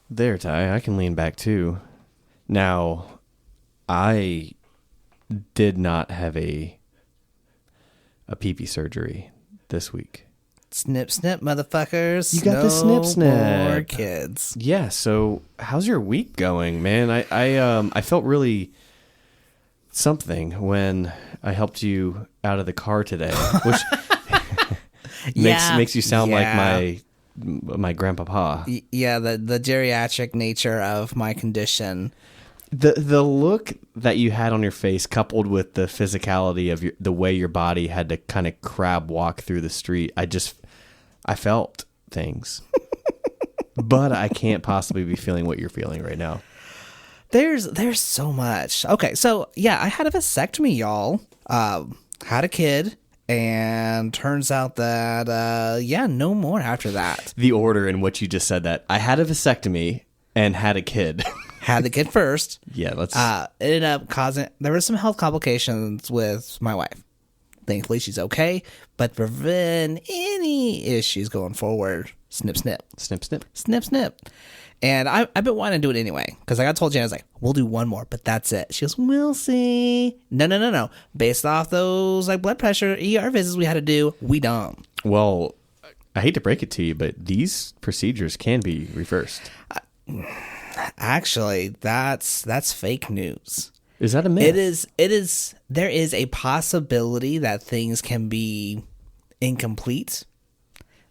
There, Ty. I can lean back too. Now, I did not have a pee-pee surgery this week. Snip, snip, motherfuckers. You got the snip, snip. No more kids. Yeah. So, how's your week going, man? I felt really something when I helped you out of the car today, which makes you sound like my grandpapa. Yeah, the geriatric nature of my condition. The look that you had on your face, coupled with the physicality of the way your body had to kind of crab walk through the street, I felt things. But I can't possibly be feeling what you're feeling right now. There's so much. Okay, so yeah, I had a vasectomy, y'all. Had a kid, and turns out that no more after that. The order in which you just said that. I had a vasectomy and had a kid. Had the kid first. Yeah, let's. Ended up there were some health complications with my wife. Thankfully, she's okay, but prevent any issues going forward. Snip, snip. Snip, snip. Snip, snip. And I've been wanting to do it anyway, because I told Jan, I was like, we'll do one more, but that's it. She goes, we'll see. No. Based off those blood pressure ER visits we had to do, we don't. Well, I hate to break it to you, but these procedures can be reversed. Actually, that's fake news. Is that a myth? It is. There is a possibility that things can be incomplete,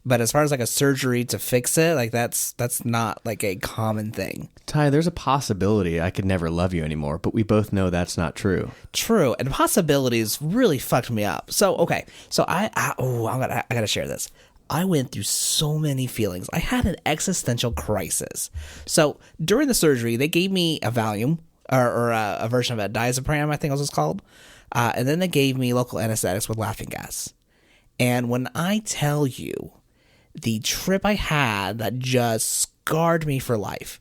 but as far as a surgery to fix it, that's not a common thing. Ty, there's a possibility I could never love you anymore, but we both know that's not true. True, and possibilities really fucked me up. So okay, so I gotta share this. I went through so many feelings. I had an existential crisis. So during the surgery, they gave me a Valium or a version of a diazepam, I think it was called. And then they gave me local anesthetics with laughing gas. And when I tell you the trip I had that just scarred me for life.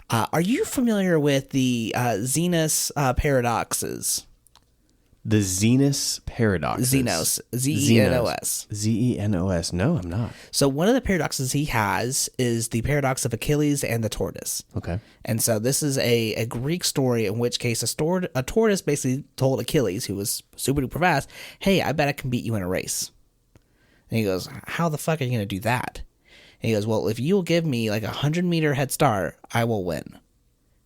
Are you familiar with the Zenos paradoxes? The Zenos paradoxes. Zenos. Z-E-N-O-S. Z-E-N-O-S. No, I'm not. So one of the paradoxes he has is the paradox of Achilles and the tortoise. Okay. And so this is a Greek story in which case a tortoise basically told Achilles, who was super duper fast, hey, I bet I can beat you in a race. And he goes, how the fuck are you going to do that? And he goes, well, if you'll give me 100-meter head start, I will win.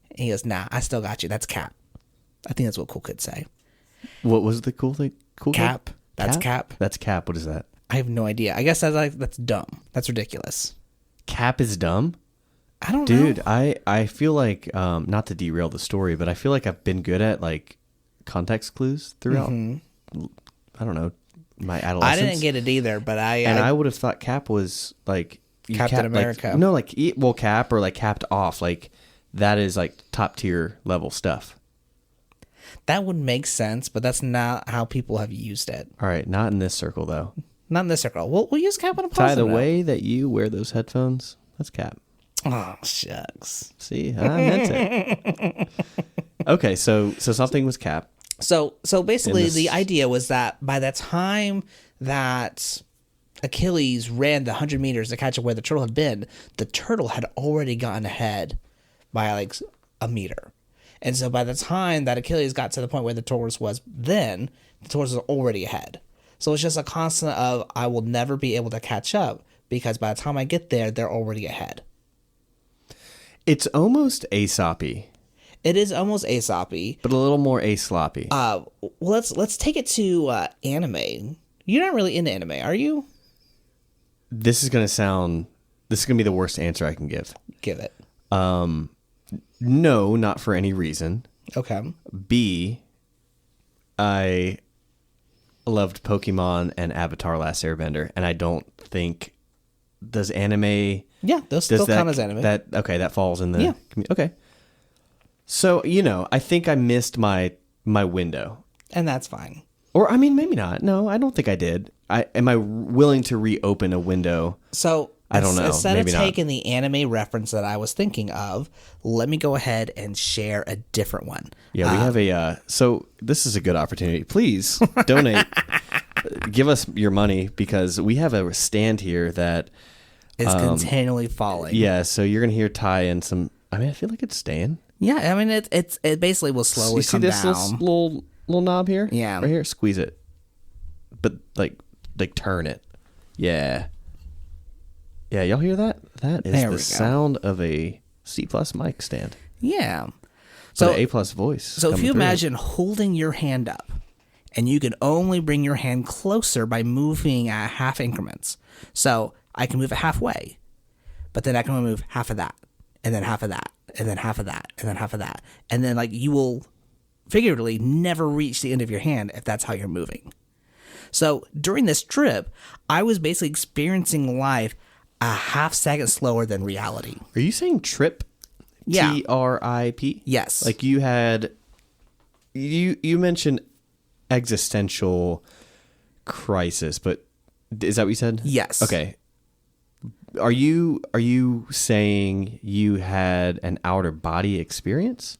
And he goes, nah, I still got you. That's cap. I think that's what cool kids say. What was the cool thing? Cool cap. Kid? That's cap. That's cap. What is that? I have no idea. I guess that's dumb. That's ridiculous. Cap is dumb? I don't know. Dude, I feel like, not to derail the story, but I feel like I've been good at context clues throughout, I don't know, my adolescence. I didn't get it either, but I would have thought cap was Captain America. Cap or capped off. That is top tier level stuff. That would make sense, but that's not how people have used it. All right, not in this circle, though. Not in this circle. We'll use cap on a positive. Ty, the way that you wear those headphones, that's cap. Oh, shucks. See, I meant it. Okay, so something was cap. So basically, the idea was that by the time that Achilles ran the 100 meters to catch up where the turtle had been, the turtle had already gotten ahead by a meter. And so by the time that Achilles got to the point where the tortoise was then, the tortoise was already ahead. So it's just a constant of, I will never be able to catch up because by the time I get there, they're already ahead. It's almost Aesop-y. It is almost Aesop-y. But a little more Aesop-y. Let's take it to anime. You're not really into anime, are you? This is going to be the worst answer I can give. Give it. No, not for any reason. Okay. B, I loved Pokemon and Avatar Last Airbender, and I don't think does anime. Yeah, those still count as anime. That falls in the okay. So I think I missed my window, and that's fine. Or I mean, maybe not. No, I don't think I did. Am I willing to reopen a window? So I don't know. Instead maybe of taking the anime reference that I was thinking of, let me go ahead and share a different one. Yeah, we have a. So this is a good opportunity. Please donate. Give us your money because we have a stand here that is continually falling. Yeah, so you're gonna hear Ty in some I mean, I feel like it's staying. Yeah, I mean, it basically will slowly You see come this down. little knob here? Yeah. Right here? Squeeze it. But, like turn it. Yeah. Yeah, y'all hear that? That is the sound of a C+ mic stand. Yeah. So an A+ voice. So if you imagine holding your hand up, and you can only bring your hand closer by moving at half increments. So I can move it halfway, but then I can only move half of that, and then half of that, and then half of that, and then half of that. And then, like, you will figuratively never reach the end of your hand if that's how you're moving. So during this trip, I was basically experiencing life a half second slower than reality. Are you saying trip? Yeah. TRIP? Yes. Like you had, you mentioned existential crisis, but is that what you said? Yes. Okay. Are you saying you had an outer body experience?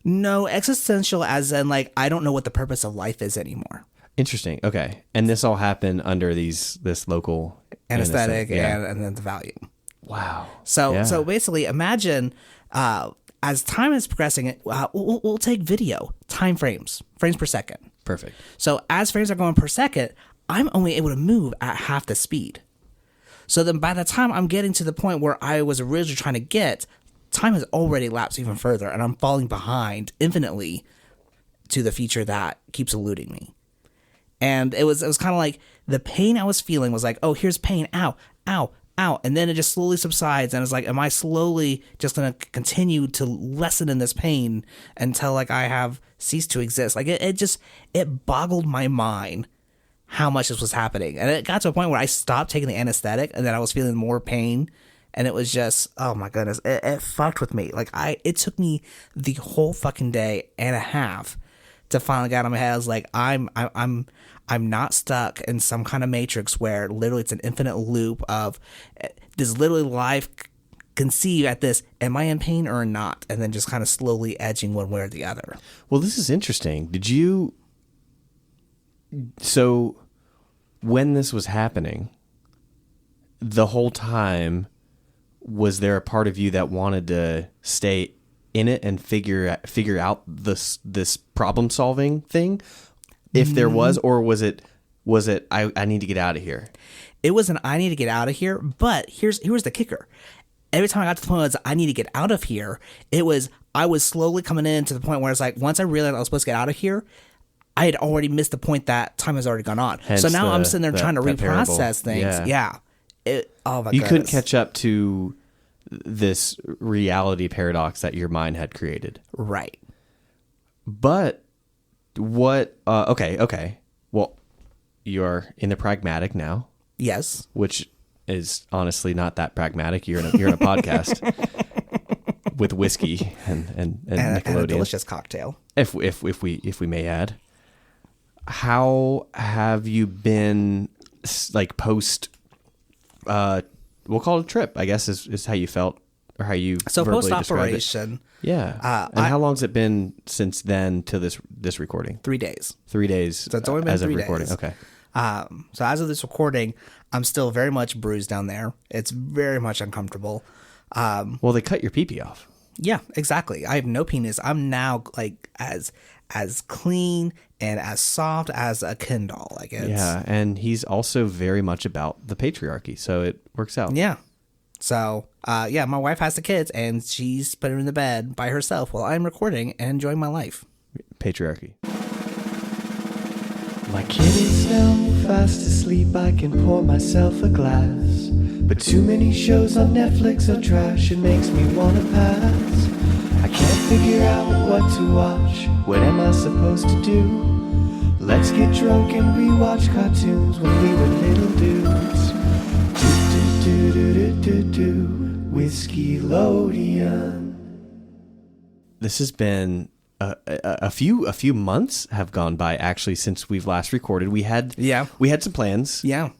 No, existential as in, like, I don't know what the purpose of life is anymore. Interesting. Okay. And this all happened under this local Anesthetic yeah. and then the Valium. Wow. So basically, imagine as time is progressing, we'll take video frames per second. Perfect. So as frames are going per second, I'm only able to move at half the speed. So then by the time I'm getting to the point where I was originally trying to get, time has already lapsed even further, and I'm falling behind infinitely to the feature that keeps eluding me. And it was kind of like the pain I was feeling was like, oh, here's pain, ow, ow, ow. And then it just slowly subsides, and it's like, am I slowly just going to continue to lessen in this pain until, like, I have ceased to exist? Like, it boggled my mind how much this was happening. And it got to a point where I stopped taking the anesthetic, and then I was feeling more pain. And it was just, oh my goodness, it fucked with me. Like, it took me the whole fucking day and a half to finally get out of my head. I was like, I'm not stuck in some kind of matrix where literally it's an infinite loop of does literally life conceive at this, am I in pain or not? And then just kind of slowly edging one way or the other. Well, this is interesting. So when this was happening, the whole time, was there a part of you that wanted to stay in it and figure out this problem solving thing, if there was, or was it I need to get out of here? It was an I need to get out of here, but here's the kicker. Every time I got to the point where it was I need to get out of here, I was slowly coming in to the point where it's like, once I realized I was supposed to get out of here, I had already missed the point that time has already gone on. Hence so now I'm sitting there trying to reprocess parable. things. Yeah. Oh my god. You couldn't catch up to this reality paradox that your mind had created. Right. But what okay. Well, you're in the pragmatic now. Yes. Which is honestly not that pragmatic. You're in a podcast with whiskey and Nickelodeon. And a delicious cocktail. If we may add. How have you been, like, post we'll call it a trip, I guess is how you felt, or how you verbally described post-operation. Yeah. And how long's it been since then to this recording? 3 days. 3 days. So it's only been as 3 of recording. days. Okay. So as of this recording, I'm still very much bruised down there. It's very much uncomfortable. Well, they cut your pee-pee off. Yeah, exactly. I have no penis. I'm now, like, as clean and as soft as a Ken doll. Like, Yeah, and he's also very much about the patriarchy, so it works out. Yeah. So, my wife has the kids, and she's putting them in the bed by herself while I'm recording and enjoying my life. Patriarchy. My kitty's now fast asleep, I can pour myself a glass. But too many shows on Netflix are trash, it makes me wanna pass. I can't figure out what to watch, what am I supposed to do? Let's get drunk and rewatch cartoons when we were little dudes. Do-do-do-do-do-do, Whiskeylodeon. This has been a few months have gone by actually since we've last recorded. We had some plans. Yeah.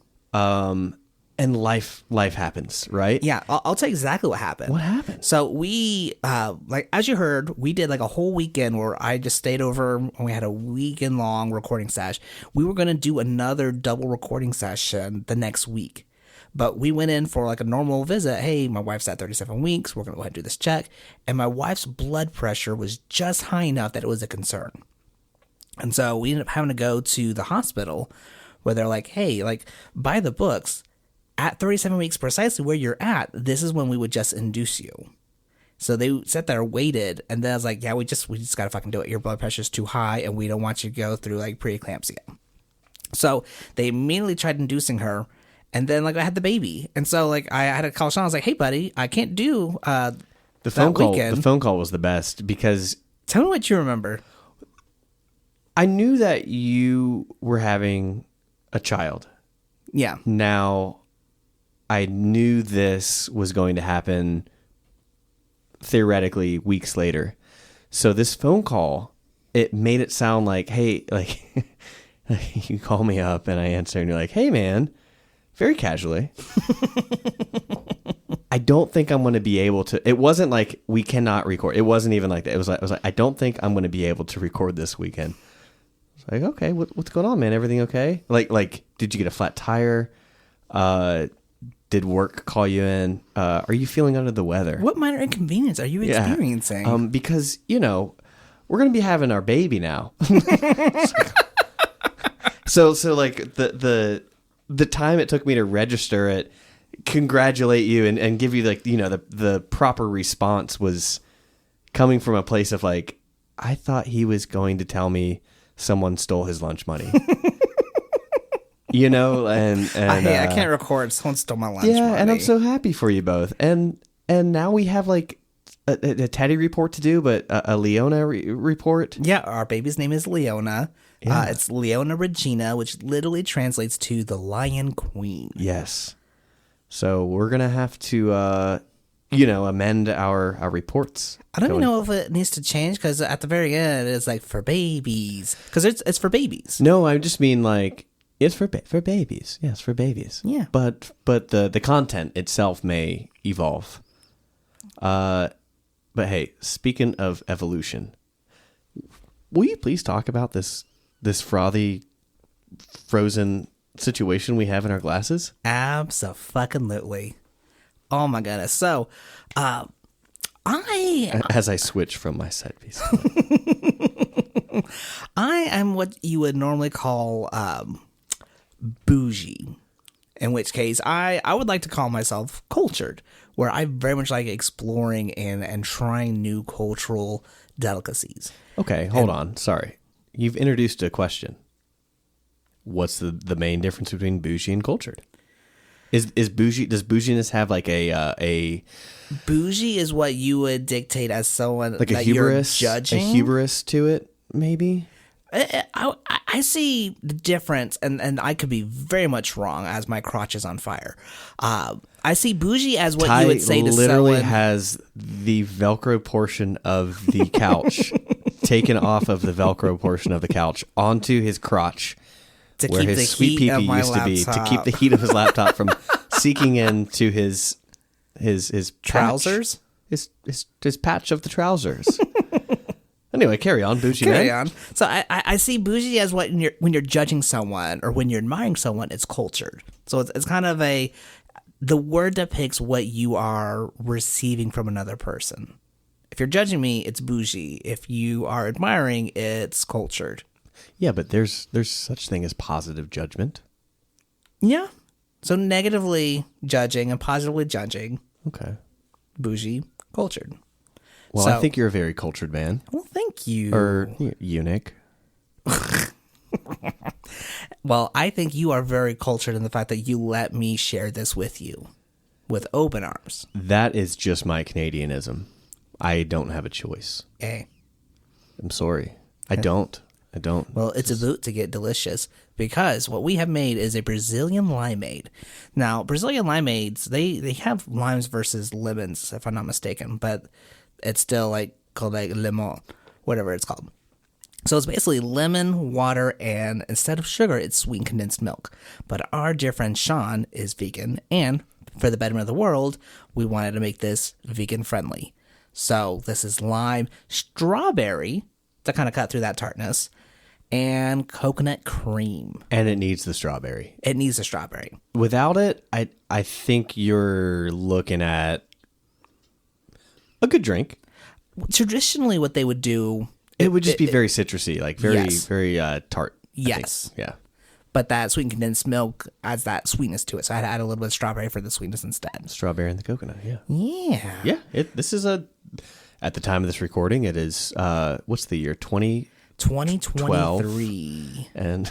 And life happens, right? Yeah, I'll tell you exactly what happened. What happened? So we, like, as you heard, we did like a whole weekend where I just stayed over and we had a weekend long recording sesh. We were going to do another double recording session the next week. But we went in for like a normal visit. Hey, my wife's at 37 weeks. We're going to go ahead and do this check. And my wife's blood pressure was just high enough that it was a concern. And so we ended up having to go to the hospital where they're like, hey, like, by the books, at 37 weeks precisely where you're at, this is when we would just induce you. So they sat there, waited, and then I was like, yeah, we just got to fucking do it. Your blood pressure's too high, and we don't want you to go through, like, preeclampsia. So they immediately tried inducing her, and then, like, I had the baby. And so, like, I had to call Sean. I was like, hey, buddy, I can't do the phone call. The phone call was the best because... Tell me what you remember. I knew that you were having a child. Yeah. Now, I knew this was going to happen theoretically weeks later. So this phone call, it made it sound like, hey, like you call me up and I answer and you're like, hey man, very casually. I don't think I'm going to be able to. It wasn't like we cannot record. It wasn't even like that. It was like I don't think I'm going to be able to record this weekend. It's like, okay, what's going on, man? Everything okay? Like, did you get a flat tire? Did work call you in? Are you feeling under the weather? What minor inconvenience are you experiencing? Because, you know, we're going to be having our baby now. So like the time it took me to register it, congratulate you and give you like, you know, the proper response was coming from a place of like, I thought he was going to tell me someone stole his lunch money. You know, and I can't record. Someone stole my lunch money. And I'm so happy for you both. And now we have like a Teddy report to do, but a Leona report. Yeah, our baby's name is Leona. Yeah. It's Leona Regina, which literally translates to the Lion Queen. Yes. So we're gonna have to, you know, amend our reports. I don't even know if it needs to change because at the very end it's like for babies because it's for babies. No, I just mean like. It's for babies. Yes, for babies. Yeah. But the content itself may evolve. But hey, speaking of evolution, will you please talk about this frothy, frozen situation we have in our glasses? Abso-fucking-lutely. Oh my goodness. So, as I switch from my side piece. I am what you would normally call bougie, in which case I would like to call myself cultured, where I very much like exploring and trying new cultural delicacies. Okay, hold on. Sorry. You've introduced a question. What's the main difference between bougie and cultured? Is bougie, does bouginess have like a bougie is what you would dictate as someone like a hubris, judging? A hubris to it, maybe? I see the difference, and I could be very much wrong as my crotch is on fire. I see bougie as what you would say to literally someone. Has the Velcro portion of the couch taken off of the Velcro portion of the couch onto his crotch, to where keep his the sweet heat pee-pee of my used to be, to laptop. keep the heat of his laptop from seeking into his Trousers? patch, his patch of the trousers. Anyway, carry on, bougie Carry man. on. So I see bougie as what when you're judging someone or when you're admiring someone, it's cultured. So it's kind of the word depicts what you are receiving from another person. If you're judging me, it's bougie. If you are admiring, it's cultured. Yeah, but there's such thing as positive judgment. Yeah. So negatively judging and positively judging. Okay. Bougie, cultured. Well, So- I think you're a very cultured man. Well, thank you. Or eunuch. Well, I think you are very cultured in the fact that you let me share this with you with open arms. That is just my Canadianism. I don't have a choice. Hey. I'm sorry. I don't. Well, it's about to get delicious because what we have made is a Brazilian limeade. Now, Brazilian limeades, they have limes versus lemons, if I'm not mistaken, but it's still like called like limon, whatever it's called. So it's basically lemon, water, and instead of sugar, it's sweetened condensed milk. But our dear friend Sean is vegan, and for the betterment of the world, we wanted to make this vegan friendly. So this is lime, strawberry to kind of cut through that tartness, and coconut cream. And it needs the strawberry. It needs a strawberry. Without it, I think you're looking at a good drink. Traditionally, what they would do... It would just be very citrusy, like very, Yes. very tart. Yes. Yeah. But that sweetened condensed milk adds that sweetness to it. So I had to add a little bit of strawberry for the sweetness instead. Strawberry and the coconut, yeah. Yeah. Yeah, this is at the time of this recording, it is, what's the year? 2023. And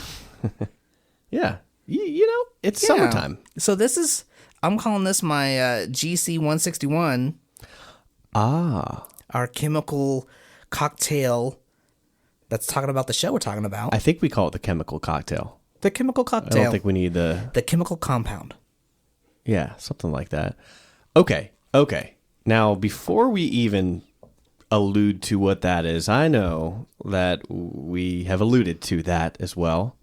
yeah, you know, it's summertime. So this is, I'm calling this my GC 161. Ah. Our chemical cocktail that's talking about the show we're talking about. I think we call it the chemical cocktail. The chemical I cocktail. don't think we need the chemical compound. Yeah, something like that. Okay. Now, before we even allude to what that is, I know that we have alluded to that as well.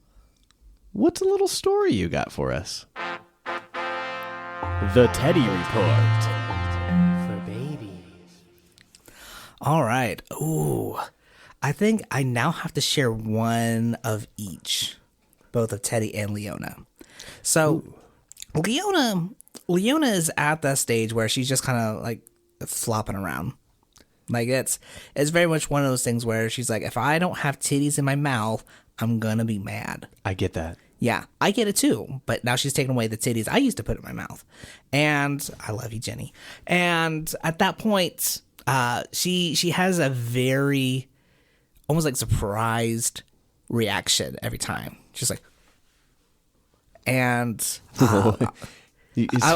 What's a little story you got for us? The Teddy Report. For babies. All right. Ooh. I think I now have to share one of each. Both of Teddy and Leona. So, Leona is at that stage where she's just kind of like flopping around. Like it's very much one of those things where she's like, if I don't have titties in my mouth, I'm gonna be mad. I get that. Yeah, I get it too. But now she's taking away the titties I used to put in my mouth. And I love you, Jenny. And at that point, she has a very almost like surprised reaction every time. She's like, and I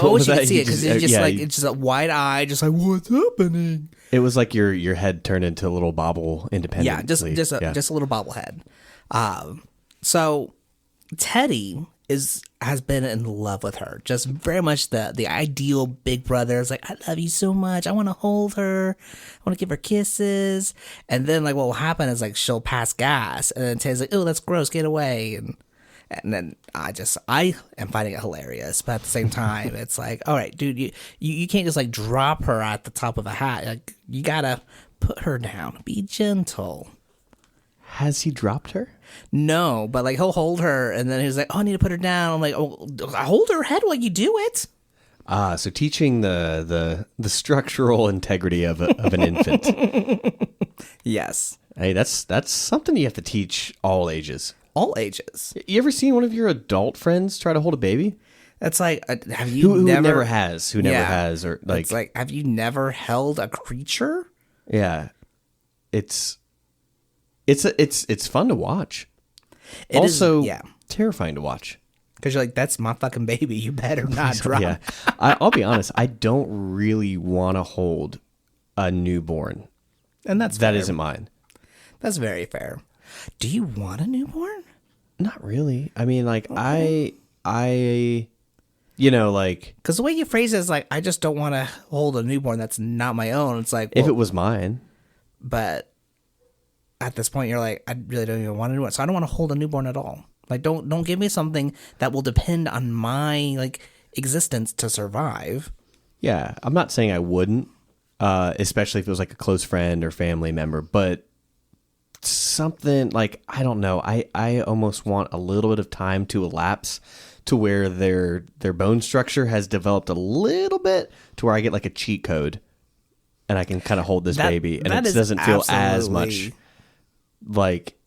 wish you could see it because it's just like it's just a wide eye, just like what's happening. It was like your head turned into a little bobble independently. Yeah, just a little bobblehead. So Teddy has been in love with her, just very much the ideal big brother. It's like, I love you so much. I want to hold her. I want to give her kisses. And then like what will happen is like she'll pass gas, and then Teddy's like, oh, that's gross. Get away. And then I am finding it hilarious, but at the same time, it's like, all right, dude, you can't just like drop her at the top of a hat. Like you gotta put her down. Be gentle. Has he dropped her? No, but like he'll hold her, and then he's like, "Oh, I need to put her down." I'm like, "Oh, hold her head while you do it." So teaching the structural integrity of an infant. Yes. Hey, that's something you have to teach all ages. All ages. You ever seen one of your adult friends try to hold a baby? That's like, have you who never never has, or like, it's like, have you never held a creature? Yeah, it's fun to watch. It also, is, terrifying to watch. Because you're like, that's my fucking baby. You better not drop. Yeah, I'll be honest. I don't really want to hold a newborn, and that isn't mine. That's very fair. Do you want a newborn? Not really. I mean, like I, you know, like because the way you phrase it is like, I just don't want to hold a newborn that's not my own. It's like, if it was mine, but at this point, you're like, I really don't even want a newborn, so I don't want to hold a newborn at all. Like, don't give me something that will depend on my like existence to survive. Yeah, I'm not saying I wouldn't, especially if it was like a close friend or family member, but something like, I don't know, I almost want a little bit of time to elapse to where their bone structure has developed a little bit to where I get like a cheat code and I can kind of hold this baby, and it doesn't feel as much like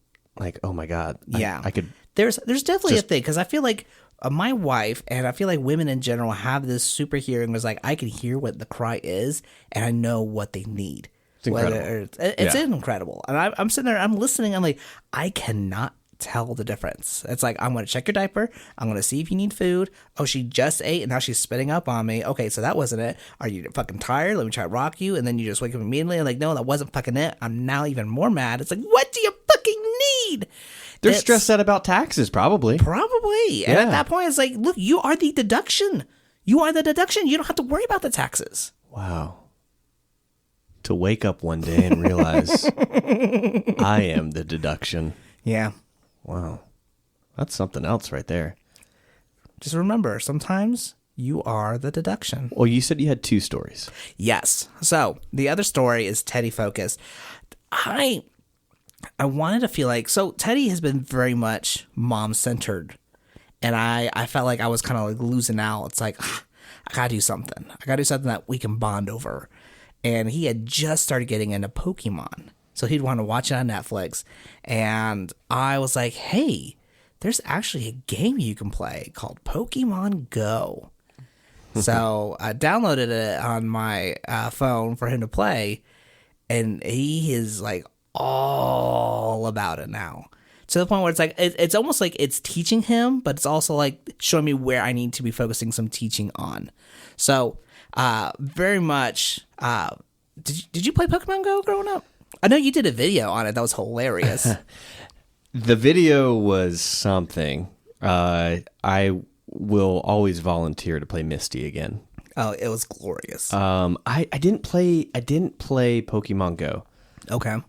oh my god, yeah, I could. There's definitely a thing, because I feel like my wife, and I feel like women in general, have this super hearing. Was like, I can hear what the cry is, and I know what they need. It's incredible. It's incredible. And I'm sitting there, I'm listening, I'm like, I cannot tell the difference. It's like, I'm going to check your diaper. I'm going to see if you need food. Oh, she just ate, and now she's spitting up on me. Okay, so that wasn't it. Are you fucking tired? Let me try to rock you. And then you just wake up immediately. I'm like, no, that wasn't fucking it. I'm now even more mad. It's like, what do you fucking need? They're stressed out about taxes, probably. Probably. And at that point, it's like, look, you are the deduction. You are the deduction. You don't have to worry about the taxes. Wow. To wake up one day and realize I am the deduction. Yeah. Wow. That's something else right there. Just remember, sometimes you are the deduction. Well, you said you had 2 stories. Yes. So the other story is Teddy focused. I I wanted to feel like, so Teddy has been very much mom-centered, and I felt like I was kind of like losing out. It's like, I gotta do something. I gotta do something that we can bond over. And he had just started getting into Pokemon, so he'd want to watch it on Netflix. And I was like, hey, there's actually a game you can play called Pokemon Go. So I downloaded it on my phone for him to play, and he is like all about it now. To the point where it's like, it's almost like it's teaching him, but it's also like showing me where I need to be focusing some teaching on. So very much, did you play Pokemon Go growing up? I know you did a video on it. That was hilarious. The video was something. I will always volunteer to play Misty again. Oh, it was glorious. I didn't play Pokemon Go. Okay.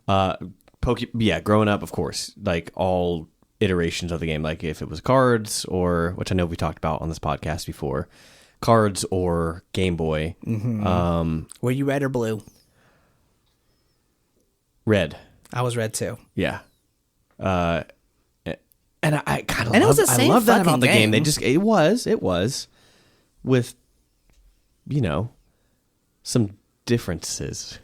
Growing up, of course, like all iterations of the game, like if it was cards or, which I know we talked about on this podcast before, cards or Game Boy. Mm-hmm. Were you red or blue? Red. I was red too. Yeah. And I kind of it was the same I love that fucking about the game. game. It was with, some differences.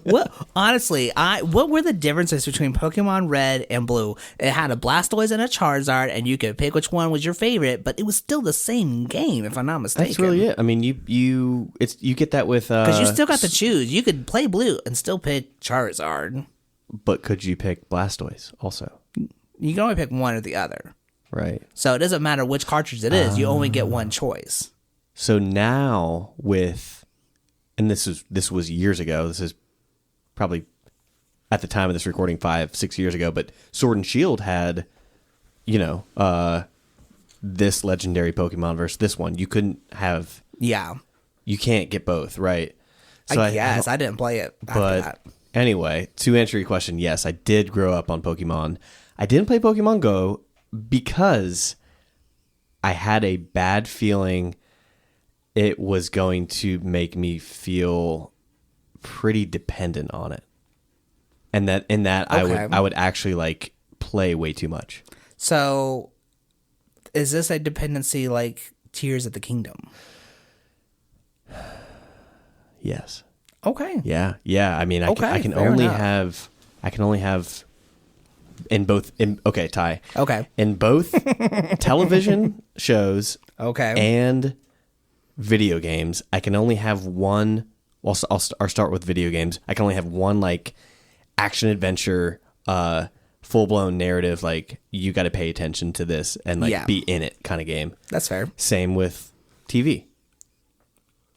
What honestly, what were the differences between Pokemon Red and Blue? It had a Blastoise and a Charizard, and you could pick which one was your favorite, but it was still the same game, if I'm not mistaken. That's really it. I mean, you get that with because you still got to choose. You could play Blue and still pick Charizard, but could you pick Blastoise also? You can only pick one or the other, right? So it doesn't matter which cartridge it is. You only get one choice. So now with, and this was years ago. This is probably at the time of this recording 5-6 years ago, but Sword and Shield had, this legendary Pokemon versus this one. You couldn't have, you can't get both, right? So I guess I didn't play it after that. Anyway, to answer your question, yes, I did grow up on Pokemon. I didn't play Pokemon Go because I had a bad feeling it was going to make me feel pretty dependent on it. And that Okay. I would actually like play way too much. So is this a dependency like Tears of the Kingdom? Yes. Okay. Yeah. I mean, I can fair only enough. have Ty. Okay. In both television shows Okay. and video games, I can only have one. Well, I'll start with video games. I can only have one like action adventure, full blown narrative. Like you got to pay attention to this and like be in it kind of game. That's fair. Same with TV.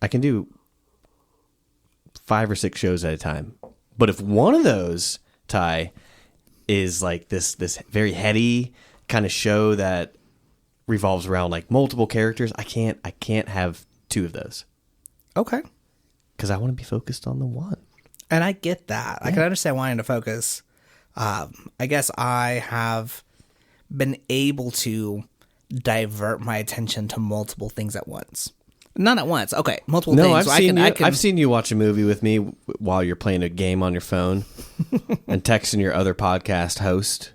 I can do 5 or 6 shows at a time. But if one of those, Ty, is like this very heady kind of show that revolves around like multiple characters, I can't have 2 of those. Okay. Because I want to be focused on the one. And I get that. I can understand wanting to focus. I guess I have been able to divert my attention to multiple things at once. Not at once. Okay, multiple things. I've seen you watch a movie with me while you're playing a game on your phone and texting your other podcast host.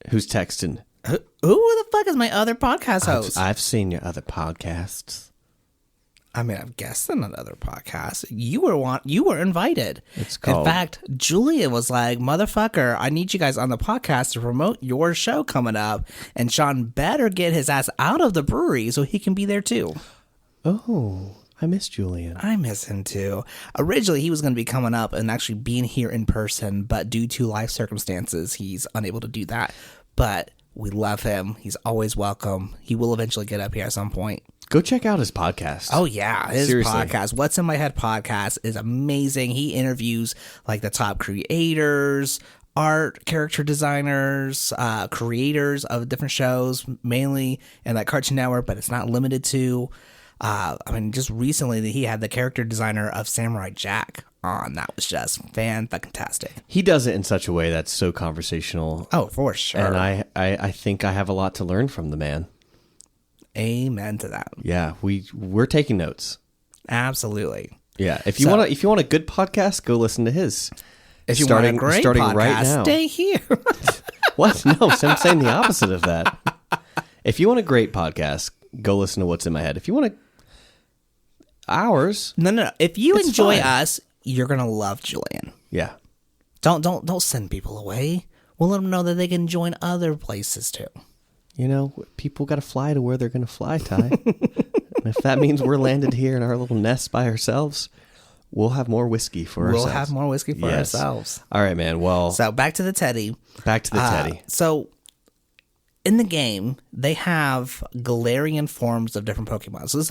Who's texting? Who the fuck is my other podcast host? I've seen your other podcasts. I mean, I've guessed on another podcast. You were invited. It's called. In fact, Julia was like, "Motherfucker, I need you guys on the podcast to promote your show coming up." And Sean better get his ass out of the brewery so he can be there too. Oh, I miss Julian. I miss him too. Originally, he was going to be coming up and actually being here in person, but due to life circumstances, he's unable to do that. But we love him. He's always welcome. He will eventually get up here at some point. Go check out his podcast. Oh, yeah. His Seriously. podcast, What's in My Head podcast, is amazing. He interviews like the top creators, art, character designers, creators of different shows, mainly in like Cartoon Network, but it's not limited to. I mean, just recently he had the character designer of Samurai Jack on. That was just fan-fucking-tastic. He does it in such a way that's so conversational. Oh, for sure. And I think I have a lot to learn from the man. Amen to that. Yeah, we're taking notes. Absolutely. Yeah, if you want a good podcast, go listen to his If you want a great starting podcast, right now. stay here. What? No, I'm saying the opposite of that. If you want a great podcast, go listen to What's in My Head. If you want ours, No. If you It's enjoy fine. us, you're gonna love Julian. yeah. Don't send people away. We'll let them know that they can join other places too. You know, people got to fly to where they're going to fly, Ty. And if that means we're landed here in our little nest by ourselves, we'll have more whiskey for ourselves. We'll have more whiskey for Yes. ourselves. All right, man. Well, So back to the Teddy. back to the Teddy. So in the game, they have Galarian forms of different Pokemon. So it's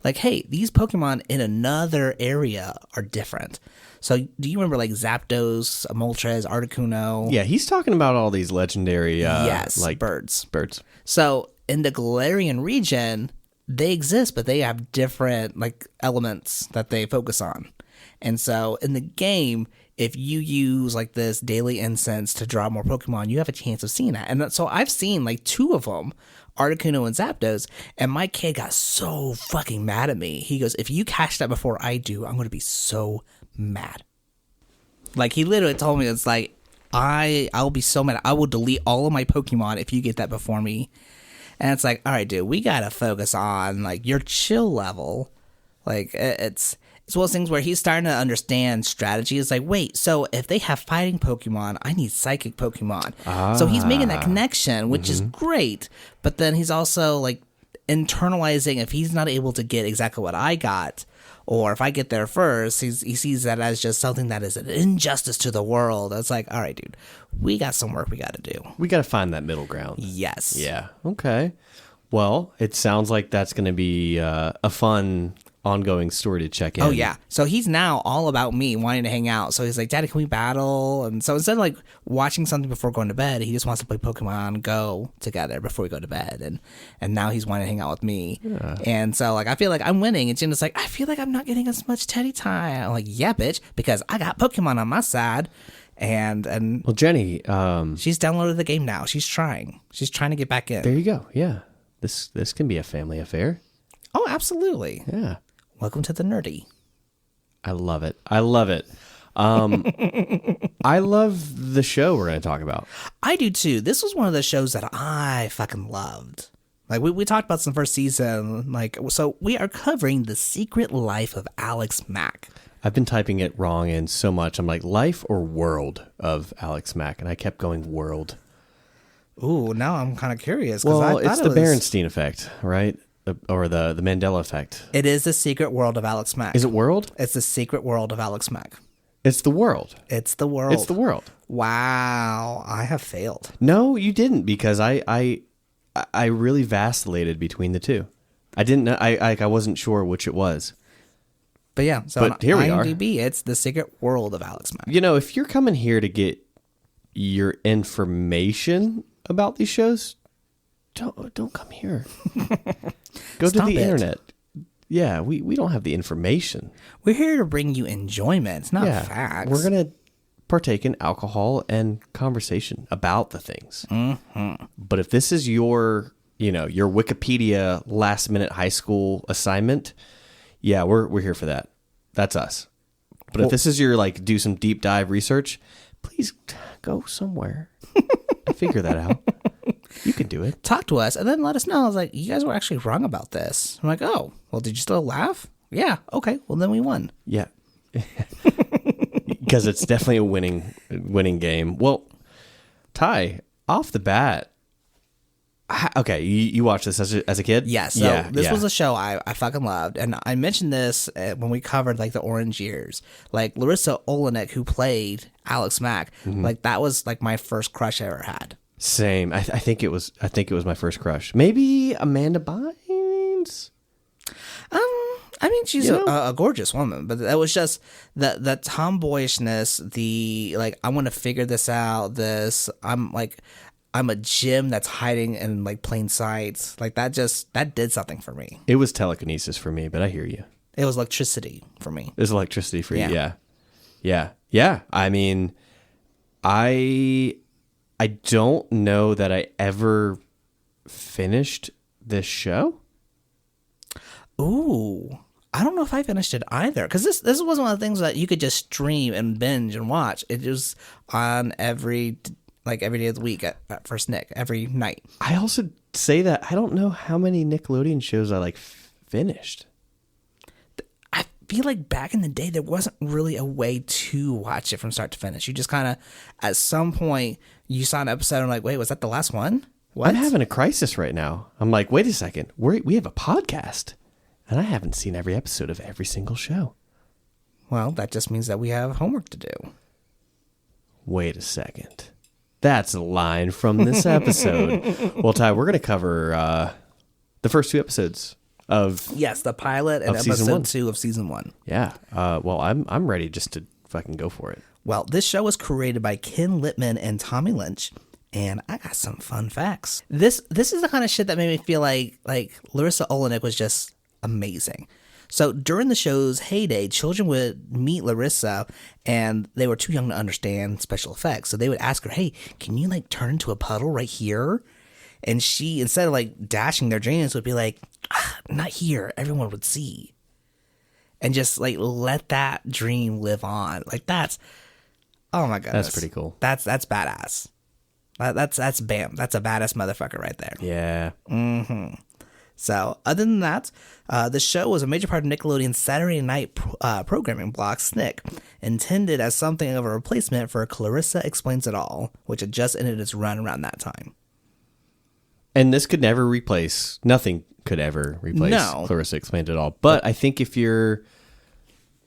like, hey, these Pokemon in another area are different. So do you remember like Zapdos, Moltres, Articuno? Yeah, he's talking about all these legendary Yes, like birds. birds. So in the Galarian region, they exist, but they have different like elements that they focus on. And so in the game, if you use like this daily incense to draw more Pokemon, you have a chance of seeing that. And so I've seen like 2 of them, Articuno and Zapdos, and my kid got so fucking mad at me. He goes, if you catch that before I do, I'm going to be so mad. Like he literally told me, it's like, I'll be so mad. I will delete all of my Pokemon if you get that before me. And it's like, all right, dude, we got to focus on like your chill level. Like it's one of those things where he's starting to understand strategy. It's like, wait, so if they have fighting Pokemon, I need psychic Pokemon. So he's making that connection, which is great. But then he's also like internalizing, if he's not able to get exactly what I got, or if I get there first, he sees that as just something that is an injustice to the world. It's like, all right, dude, we got some work we got to do. We got to find that middle ground. Yes. Yeah. Okay. Well, it sounds like that's going to be a fun ongoing story to check in. Oh, yeah. So he's now all about me wanting to hang out. So he's like, Daddy, can we battle? And so instead of like watching something before going to bed, he just wants to play Pokemon Go together before we go to bed. And now he's wanting to hang out with me. Yeah. And so like I feel like I'm winning. And Jim's like, I feel like I'm not getting as much Teddy time. I'm like, yeah, bitch, because I got Pokemon on my side. And well, Jenny, she's downloaded the game now. She's trying to get back in. there you go. Yeah. This can be a family affair. Oh, absolutely. Yeah. Welcome to the nerdy. I love it. I love it. I love the show we're going to talk about. I do too. This was one of the shows that I fucking loved. Like we talked about some first season. Like, so we are covering The Secret Life of Alex Mack. I've been typing it wrong in so much. I'm like, life or world of Alex Mack, and I kept going world. Ooh, now I'm kind of curious. Well, it's the Berenstein effect, right? Or the Mandela effect. It is The Secret World of Alex Mack. Is it world? It's The Secret World of Alex Mack. It's the world. It's the world. It's the world. Wow, I have failed. No, you didn't, because I really vacillated between the two. I didn't know. I wasn't sure which it was. But yeah, so But on here we are. IMDb, it's The Secret World of Alex Mack. You know, if you're coming here to get your information about these shows, don't come here. Go Stop to the it. internet. Yeah, we don't have the information. We're here to bring you enjoyment, not facts. We're gonna partake in alcohol and conversation about the things. Mm-hmm. But if this is your Wikipedia last minute high school assignment, yeah, we're here for that. That's us. But if this is your like do some deep dive research, please go somewhere to figure that out. You can do it. Talk to us and then let us know. I was like, you guys were actually wrong about this. I'm like, oh, well, did you still laugh? Yeah. Okay. Well, then we won. Yeah. Because it's definitely a winning game. Well, Ty, off the bat, okay, you watched this as a kid? Yeah. So this was a show I fucking loved. And I mentioned this when we covered like the Orange Years. Like Larissa Olenek, who played Alex Mack, like that was like my first crush I ever had. Same. I think it was my first crush. Maybe Amanda Bynes. I mean, she's a gorgeous woman, but that was just the tomboyishness. The like, I want to figure this out. I'm a gem that's hiding in like plain sight. Like that did something for me. It was telekinesis for me, but I hear you. It was electricity for me. It was electricity for you. Yeah. I mean, I don't know that I ever finished this show. Ooh, I don't know if I finished it either, because this was one of the things that you could just stream and binge and watch. It was on every day of the week for Snick, every night. I also say that I don't know how many Nickelodeon shows I finished. I feel like back in the day, there wasn't really a way to watch it from start to finish. You just kind of, at some point, you saw an episode and like, wait, was that the last one? What? I'm having a crisis right now. I'm like, wait a second. We have a podcast, and I haven't seen every episode of every single show. Well, that just means that we have homework to do. Wait a second. That's a line from this episode. Well, Ty, we're going to cover the first 2 episodes of Yes, the pilot and episode 2 of season 1. Yeah. Well, I'm ready just to fucking go for it. Well, this show was created by Ken Littman and Tommy Lynch, and I got some fun facts. This is the kind of shit that made me feel like Larissa Olenek was just amazing. So during the show's heyday, children would meet Larissa, and they were too young to understand special effects. So they would ask her, "Hey, can you turn into a puddle right here?" And she, instead of dashing their dreams, would be like, "Not here. Everyone would see." And just let that dream live on. That's, oh my goodness, That's pretty cool. That's badass. That's bam. That's a badass motherfucker right there. Yeah. Mm-hmm. So, other than that, the show was a major part of Nickelodeon's Saturday night programming block, Snick, intended as something of a replacement for Clarissa Explains It All, which had just ended its run around that time. And this could never replace, nothing could ever replace Clarissa Explains It All. But I think if you're,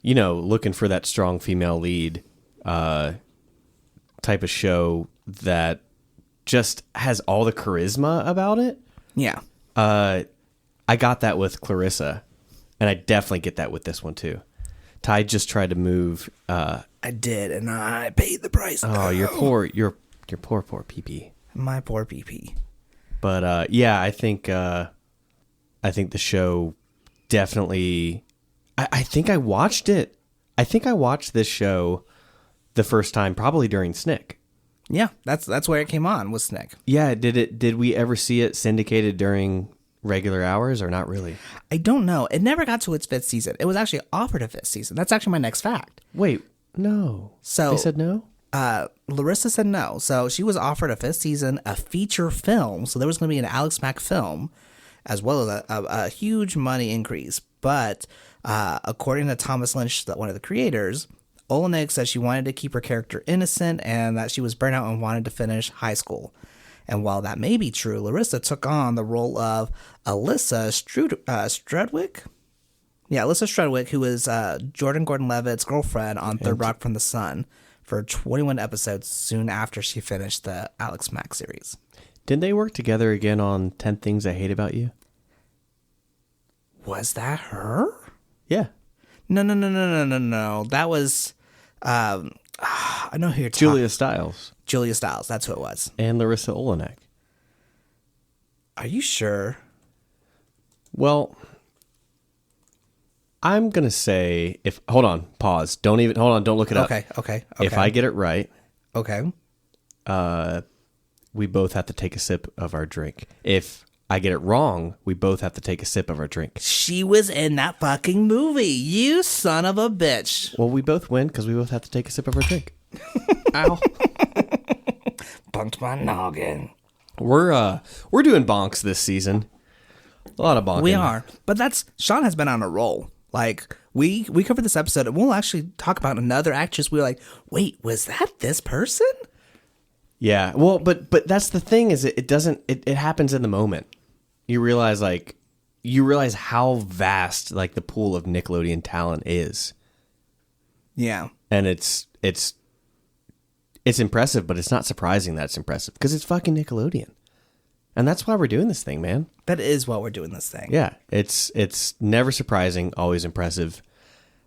looking for that strong female lead type of show that just has all the charisma about it. Yeah. I got that with Clarissa, and I definitely get that with this one too. Ty just tried to move. I did, and I paid the price. Oh, your poor PP. My poor PP. But yeah, I think the show definitely. I think I watched it. I think I watched this show the first time probably during Snick. Yeah, that's where it came on, was Snick. Yeah, did we ever see it syndicated during regular hours or not really? I don't know. It never got to its 5th season. It was actually offered a 5th season. That's actually my next fact. Wait, no. So they said no? Larissa said no. So she was offered a 5th season, a feature film. So there was going to be an Alex Mack film, as well as a huge money increase. But according to Thomas Lynch, one of the creators, Olenek said she wanted to keep her character innocent and that she was burnt out and wanted to finish high school. And while that may be true, Larissa took on the role of Alyssa Strudwick. Yeah, Alyssa Strudwick, who was Jordan Gordon-Levitt's girlfriend on Third Rock from the Sun for 21 episodes soon after she finished the Alex Mack series. Didn't they work together again on 10 Things I Hate About You? Was that her? Yeah. No. That was, I know who you're talking. Julia Stiles. Julia Stiles, that's who it was. And Larissa Olenek. Are you sure? Well, I'm going to say, hold on, pause. Don't look it up. Okay. If I get it right. Okay. We both have to take a sip of our drink. If I get it wrong, we both have to take a sip of our drink. She was in that fucking movie, you son of a bitch. Well, we both win because we both have to take a sip of our drink. Ow. Bunked my noggin. We're doing bonks this season. A lot of bonking. We are. But Sean has been on a roll. We covered this episode and we'll actually talk about another actress. We were like, wait, was that this person? Yeah. Well, but that's the thing is it happens in the moment. You realize how vast the pool of Nickelodeon talent is. Yeah. And it's impressive, but it's not surprising that it's impressive because it's fucking Nickelodeon. And that's why we're doing this thing, man. That is why we're doing this thing. Yeah. It's never surprising, always impressive.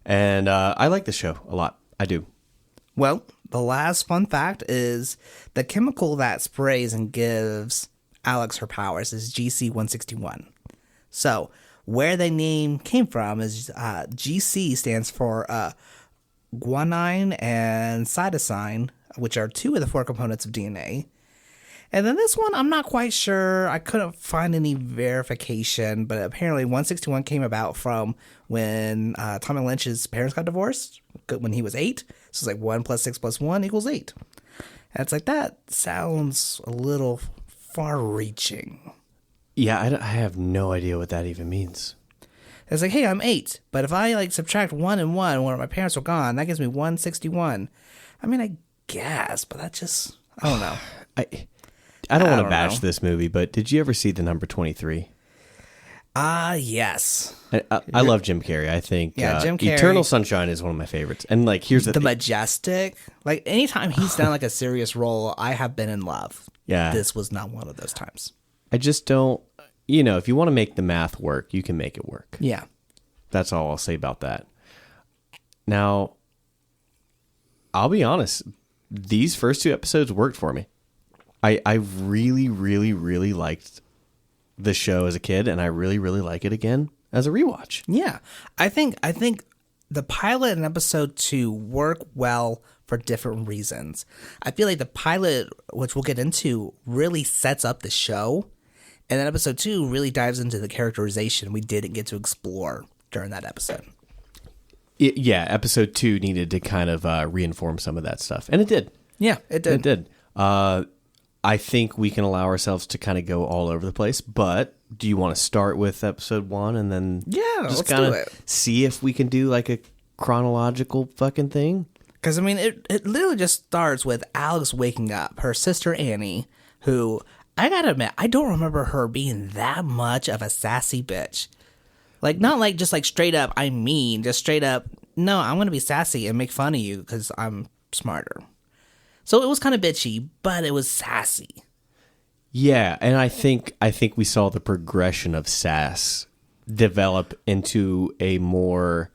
And I like this show a lot. I do. Well, the last fun fact is the chemical that sprays and gives Alex her powers is GC-161. So where the name came from is GC stands for guanine and cytosine, which are 2 of the 4 components of DNA. And then this one, I'm not quite sure. I couldn't find any verification, but apparently 161 came about from when Tommy Lynch's parents got divorced when he was 8. So it's like 1 + 6 + 1 = 8. And it's like, that sounds a little far-reaching. Yeah, I have no idea what that even means. It's like, hey, I'm 8, but if I like subtract 1 and 1 when my parents were gone, that gives me 161. I mean, I guess, but that just, I don't know. I don't want to bash this movie, but did you ever see the number 23? Yes. I love Jim Carrey. I think Jim Carrey. Eternal Sunshine is one of my favorites. And like, here's the thing. Majestic. Like, anytime he's done like a serious role, I have been in love. Yeah. This was not one of those times. I just don't, if you want to make the math work, you can make it work. Yeah. That's all I'll say about that. Now, I'll be honest. These first 2 episodes worked for me. I really, really, really liked the show as a kid, and I really, really like it again as a rewatch. Yeah. I think the pilot and episode 2 work well for different reasons. I feel like the pilot, which we'll get into, really sets up the show, and then episode 2 really dives into the characterization we didn't get to explore during that episode. Yeah, episode 2 needed to kind of reinform some of that stuff, and it did. Yeah, it did. It did. I think we can allow ourselves to kind of go all over the place, but do you want to start with episode 1 and then let's kind do of it. see if we can do like a chronological fucking thing? Because, I mean, it literally just starts with Alex waking up, her sister Annie, who, I gotta admit, I don't remember her being that much of a sassy bitch. Like, not like just like straight up, I'm mean, just straight up, no, I'm going to be sassy and make fun of you because I'm smarter. So it was kind of bitchy, but it was sassy. Yeah, and I think we saw the progression of sass develop into a more,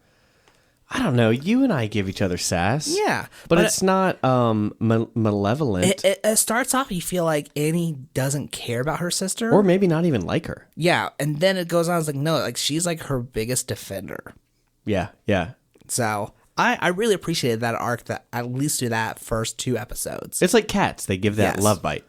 I don't know, you and I give each other sass. Yeah. But it's not malevolent. It starts off, you feel like Annie doesn't care about her sister. Or maybe not even like her. Yeah, and then it goes on, it's like, no, like she's like her biggest defender. Yeah, yeah. So I really appreciated that arc, that at least through that first 2 episodes. It's like cats. They give that love bite.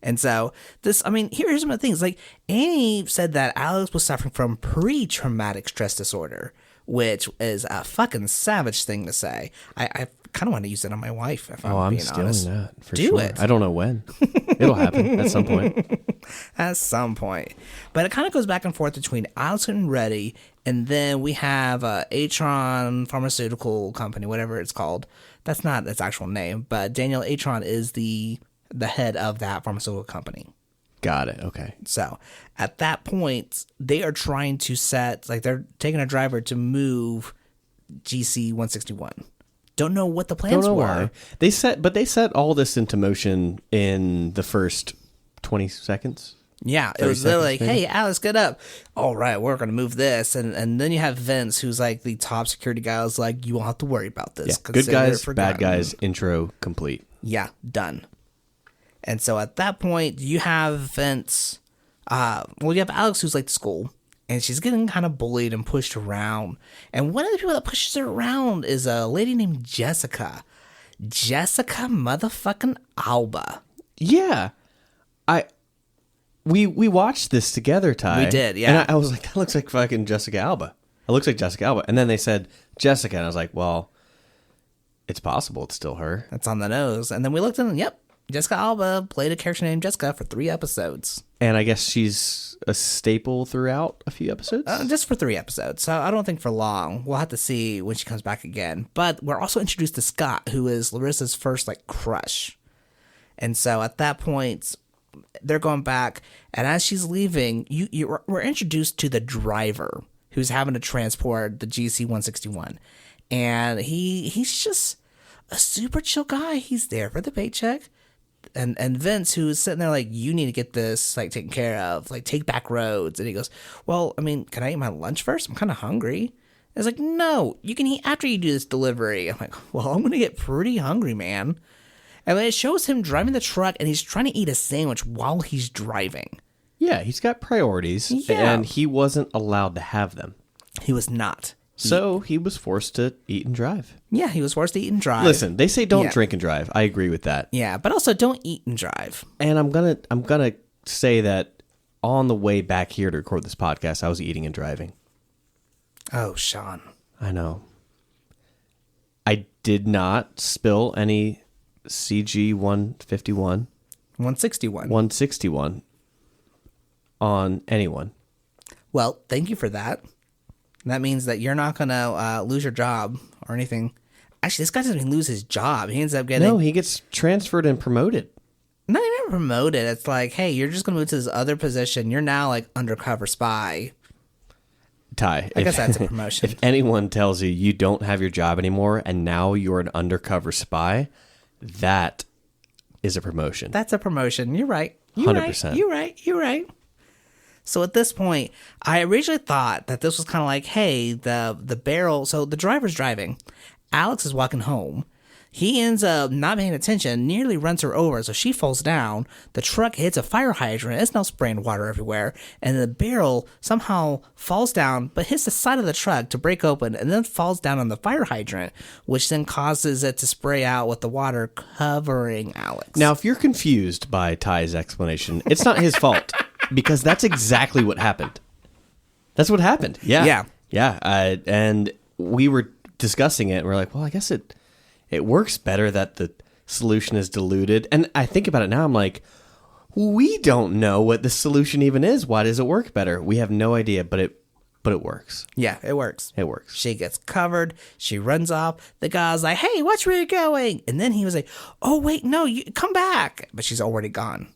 And so this, I mean, here's some of the things. Like, Annie said that Alex was suffering from pre-traumatic stress disorder, which is a fucking savage thing to say. I kind of want to use it on my wife, if I'm being stealing honest. that for Do sure. it. I don't know when. It'll happen at some point. At some point. But it kind of goes back and forth between Alex and Reddy, and then we have Atron Pharmaceutical Company, whatever it's called. That's not its actual name, but Daniel Atron is the head of that pharmaceutical company. Got it. Okay. So at that point, they are trying to set, like, they're taking a driver to move GC 161. Don't know what the plans were. Why. They set all this into motion in the first 20 seconds. Yeah, it was like, hey, Alex, get up. All right, we're going to move this. And then you have Vince, who's like the top security guy, who's like, you won't have to worry about this. Yeah. Good guys, bad guys, intro complete. Yeah, done. And so at that point, you have Vince, you have Alex, who's like to school, and she's getting kind of bullied and pushed around. And one of the people that pushes her around is a lady named Jessica. Jessica motherfucking Alba. Yeah. We watched this together, Ty. We did, yeah. And I was like, that looks like fucking Jessica Alba. It looks like Jessica Alba. And then they said Jessica, and I was like, well, it's possible it's still her. That's on the nose. And then we looked and yep, Jessica Alba played a character named Jessica for 3 episodes. And I guess she's a staple throughout a few episodes? Just for 3 episodes. So I don't think for long. We'll have to see when she comes back again. But we're also introduced to Scott, who is Larissa's first, like, crush. And so at that point, they're going back. And as she's leaving, we're introduced to the driver who's having to transport the GC-161. And he's just a super chill guy. He's there for the paycheck. And Vince, who is sitting there like, you need to get this like taken care of, like take back roads. And he goes, well, I mean, can I eat my lunch first? I'm kind of hungry. It's like, no, you can eat after you do this delivery. I'm like, well, I'm going to get pretty hungry, man. And then it shows him driving the truck and he's trying to eat a sandwich while he's driving. Yeah, he's got priorities. Yeah. And he wasn't allowed to have them. He was not. So he was forced to eat and drive. Yeah, he was forced to eat and drive. Listen, they say don't Yeah. drink and drive. I agree with that. Yeah, but also don't eat and drive. And I'm gonna say that on the way back here to record this podcast, I was eating and driving. Oh, Sean. I know. I did not spill any CG 151, 161. 161 on anyone. Well, thank you for that. That means that you're not going to lose your job or anything. Actually, this guy doesn't even lose his job. He ends up getting... No, he gets transferred and promoted. Not even promoted. It's like, hey, you're just going to move to this other position. You're now like undercover spy. Ty, I guess that's a promotion. If anyone tells you you don't have your job anymore and now you're an undercover spy, that is a promotion. That's a promotion. You're right. You're 100%. Right. You're right. So at this point, I originally thought that this was kind of like, hey, the barrel. So the driver's driving. Alex is walking home. He ends up not paying attention, nearly runs her over, so she falls down. The truck hits a fire hydrant. It's now spraying water everywhere. And the barrel somehow falls down, but hits the side of the truck to break open, and then falls down on the fire hydrant, which then causes it to spray out with the water covering Alex. Now, if you're confused by Ty's explanation, it's not his fault, because that's exactly what happened. That's what happened. Yeah. And we were discussing it, and we're like, well, I guess it works better that the solution is diluted. And I think about it now, I'm like, we don't know what the solution even is. Why does it work better? We have no idea, but it works. Yeah, it works. It works. She gets covered. She runs off. The guy's like, hey, watch where you're going. And then he was like, oh, wait, no, you come back. But she's already gone.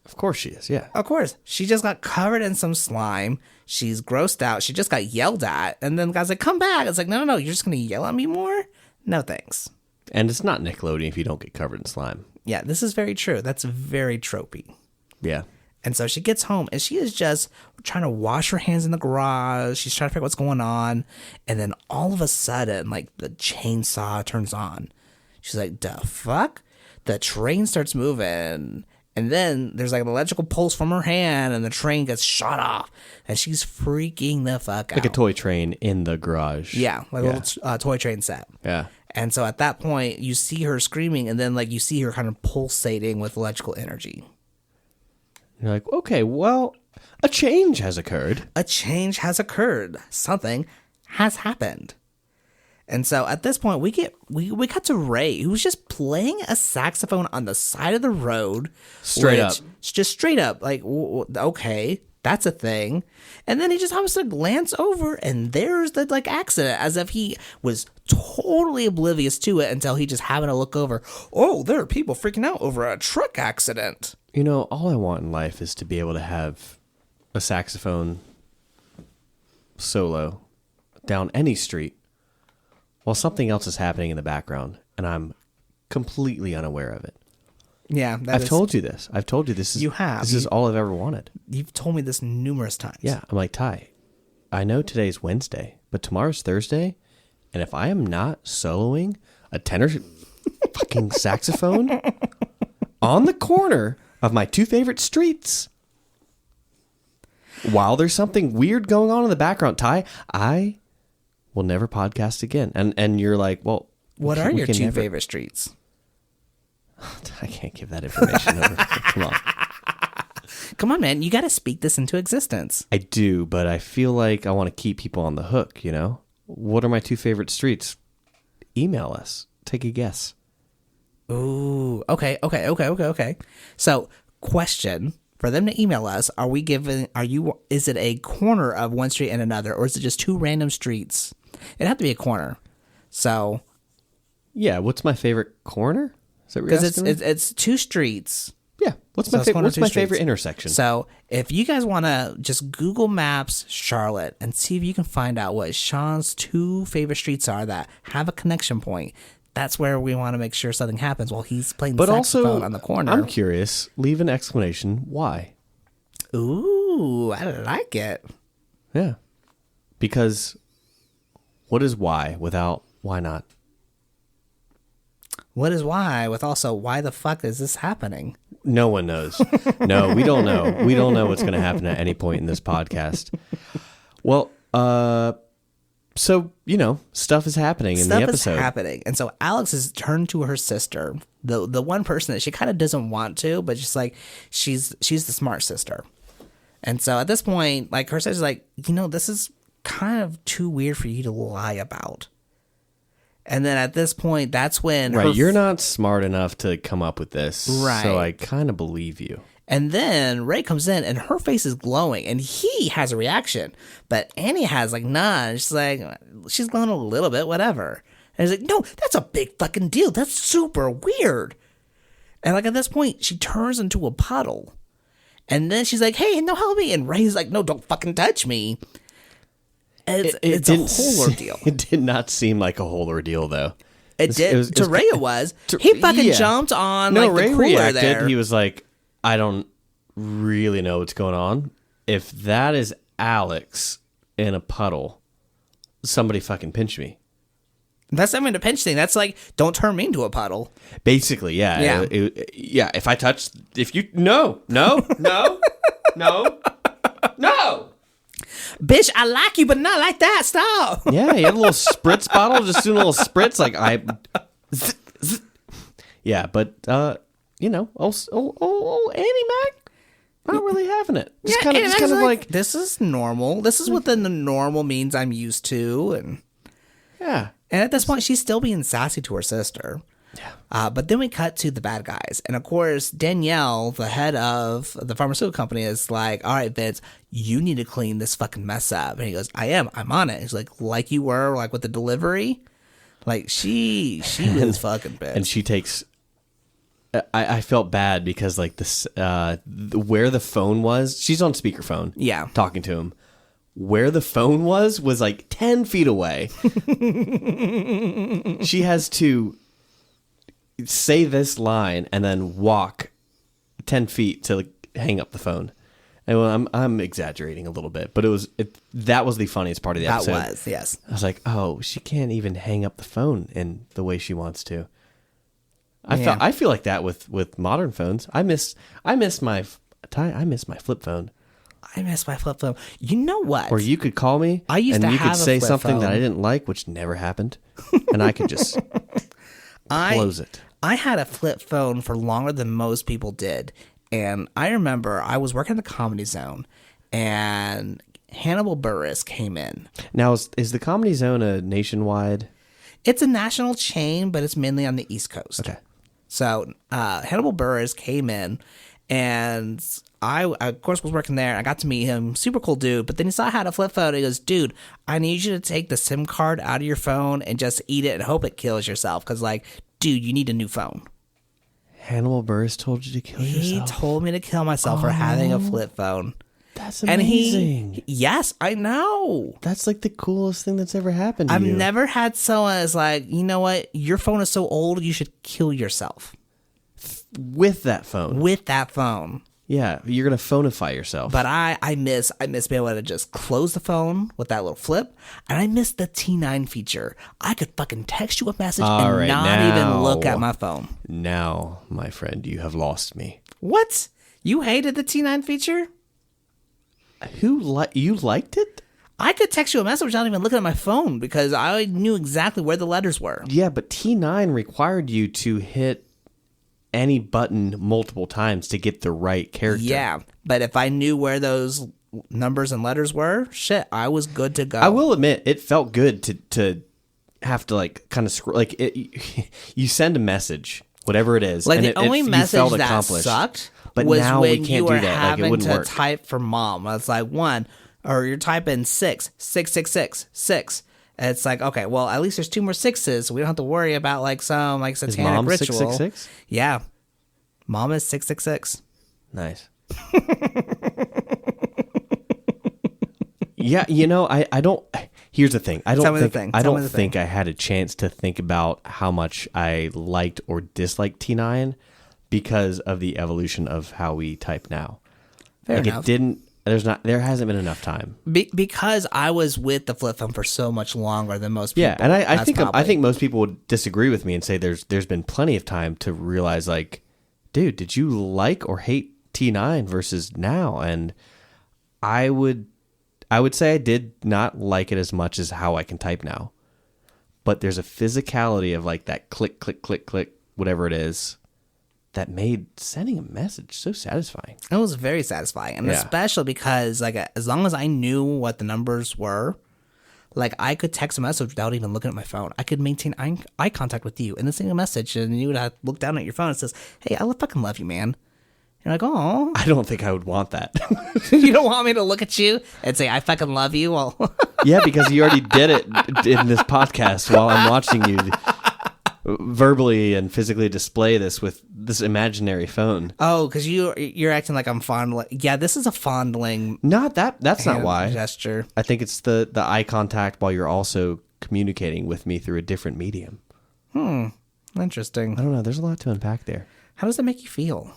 Of course she is, yeah. Of course. She just got covered in some slime. She's grossed out. She just got yelled at. And then the guy's like, come back. It's like, no, you're just going to yell at me more? No, thanks. And it's not Nickelodeon if you don't get covered in slime. Yeah, this is very true. That's very tropey. Yeah. And so she gets home and she is just trying to wash her hands in the garage. She's trying to figure out what's going on. And then all of a sudden, like the chainsaw turns on. She's like, the fuck? The train starts moving. And then there's like an electrical pulse from her hand and the train gets shot off. And she's freaking the fuck out. Like a toy train in the garage. Yeah, like a little toy train set. Yeah. And so at that point, you see her screaming and then like you see her kind of pulsating with electrical energy. You're like, okay, well, a change has occurred. A change has occurred. Something has happened. And so at this point, we cut to Ray, who's just playing a saxophone on the side of the road. Straight up. Just straight up. Like, okay, that's a thing. And then he just happens to glance over, and there's the, like, accident, as if he was totally oblivious to it until he just happened to look over. Oh, there are people freaking out over a truck accident. You know, all I want in life is to be able to have a saxophone solo down any street while something else is happening in the background, and I'm completely unaware of it. Yeah, I've told you this. I've told you this. You have. This is all I've ever wanted. You've told me this numerous times. Yeah, I'm like, Ty, I know today's Wednesday, but tomorrow's Thursday, and if I am not soloing a tenor fucking saxophone on the corner of my two favorite streets while there's something weird going on in the background, Ty, I will never podcast again. And you're like, well, What are your two favorite streets? I can't give that information over. Come on. Come on, man. You got to speak this into existence. I do, but I feel like I want to keep people on the hook, you know? What are my two favorite streets? Email us. Take a guess. Ooh, okay. So, question for them to email us: is it a corner of one street and another, or is it just two random streets? It'd have to be a corner. So, yeah, what's my favorite corner? Is that what you're asking me? it's two streets. Yeah, what's my favorite intersection? So, if you guys want to just Google Maps Charlotte and see if you can find out what Sean's two favorite streets are that have a connection point, that's where we want to make sure something happens while he's playing the saxophone on the corner. I'm curious. Leave an explanation. Why? Ooh, I like it. Yeah. Because what is why without why not? What is why with also why the fuck is this happening? No one knows. No, we don't know. We don't know what's going to happen at any point in this podcast. Well, So, stuff is happening in the episode. Stuff is happening. And so Alex has turned to her sister, the one person that she kind of doesn't want to, but just like she's the smart sister. And so at this point, like her sister's like, this is kind of too weird for you to lie about. And then at this point, that's when you're not smart enough to come up with this. Right. So I kind of believe you. And then Ray comes in and her face is glowing and he has a reaction. But Annie has like none. She's like, she's glowing a little bit, whatever. And he's like, no, that's a big fucking deal. That's super weird. And like at this point, she turns into a puddle. And then she's like, hey, no, help me. And Ray's like, no, don't fucking touch me. And it's a whole ordeal. It did not seem like a whole ordeal, though. It did. To Ray it was. He fucking jumped on Ray the cooler reacted. there. He was like, I don't really know what's going on. If that is Alex in a puddle, somebody fucking pinch me. That's not even a pinch thing. That's like, don't turn me into a puddle. Basically, yeah. Yeah. If you, no. Bitch, I like you, but not like that. Stop. Yeah, you had a little spritz bottle, just doing a little spritz, like Yeah, but old Annie Mac, not really having it. Just kind of like this is normal. This is within the normal means I'm used to, and yeah. And at this point, she's still being sassy to her sister. Yeah. But then we cut to the bad guys. And of course, Danielle, the head of the pharmaceutical company, is like, all right, Vince, you need to clean this fucking mess up. And he goes, I'm on it. He's like you were, like with the delivery. Like she was fucking bitch. And she takes, I felt bad because like this, where the phone was, she's on speakerphone. Yeah. Talking to him. Where the phone was like 10 feet away. She has to say this line and then walk 10 feet to hang up the phone. And well, I'm exaggerating a little bit, but that was the funniest part of the episode. That was, yes. I was like, oh, she can't even hang up the phone in the way she wants to. I feel like that with modern phones. I miss my flip phone. I miss my flip phone. You know what? Or you could call me and you could say flip something phone. that I didn't like, which never happened, and I could just close it. I had a flip phone for longer than most people did. And I remember I was working in the Comedy Zone and Hannibal Buress came in. Now, is the Comedy Zone a nationwide? It's a national chain, but it's mainly on the East Coast. Okay. So Hannibal Buress came in and I, of course, was working there. I got to meet him. Super cool dude. But then he saw I had a flip phone. He goes, dude, I need you to take the SIM card out of your phone and just eat it and hope it kills yourself. Because, like, dude, you need a new phone. Hannibal Buress told you to kill yourself? He told me to kill myself for having a flip phone. That's amazing. Yes, I know. That's like the coolest thing that's ever happened to I've you. I've never had someone that's like, you know what? Your phone is so old, you should kill yourself. With that phone? With that phone. Yeah, you're going to phoneify yourself. But I miss being able to just close the phone with that little flip. And I miss the T9 feature. I could fucking text you a message and not even look at my phone. Now, my friend, you have lost me. What? You hated the T9 feature? You liked it? I could text you a message without even looking at my phone because I knew exactly where the letters were. Yeah, but T9 required you to hit any button multiple times to get the right character. Yeah, but if I knew where those numbers and letters were, shit, I was good to go. I will admit, it felt good to have to like kind of scroll. Like you send a message, whatever it is, like and the only message that accomplished. Sucked But was now when we can't you do were that. Like, it having wouldn't to work. type for mom. It's like or you're typing 6. And it's like, okay, well, at least there's 2 more 6s, so we don't have to worry about like some like satanic Is mom ritual. 666? Yeah, mom is 666. Nice. Yeah, you know, I don't. Here's the thing. I don't think I had a chance to think about how much I liked or disliked T9 because of the evolution of how we type now. Fair like enough. It didn't. There hasn't been enough time. Because I was with the flip phone for so much longer than most people. Yeah, and I think most people would disagree with me and say there's been plenty of time to realize like, dude, did you like or hate T9 versus now? And I I would say I did not like it as much as how I can type now. But there's a physicality of like that click, click, click, click, whatever it is, that made sending a message so satisfying. It was very satisfying, and Yeah. especially because like as long as I knew what the numbers were, like I could text a message without even looking at my phone. I could maintain eye contact with you and then send a message, and you would have to look down at your phone and says, "Hey, I fucking love you, man." You're like, "Oh, I don't think I would want that. you don't want me to look at you and say I fucking love you?" Well, Yeah, because you already did it in this podcast while I'm watching you verbally and physically display this with this imaginary phone. oh, because you're acting like I'm fondling. Yeah, this is a fondling. Not that. That's not hand why. gesture. I think it's the eye contact while you're also communicating with me through a different medium. Interesting. I don't know. There's a lot to unpack there. How does that make you feel?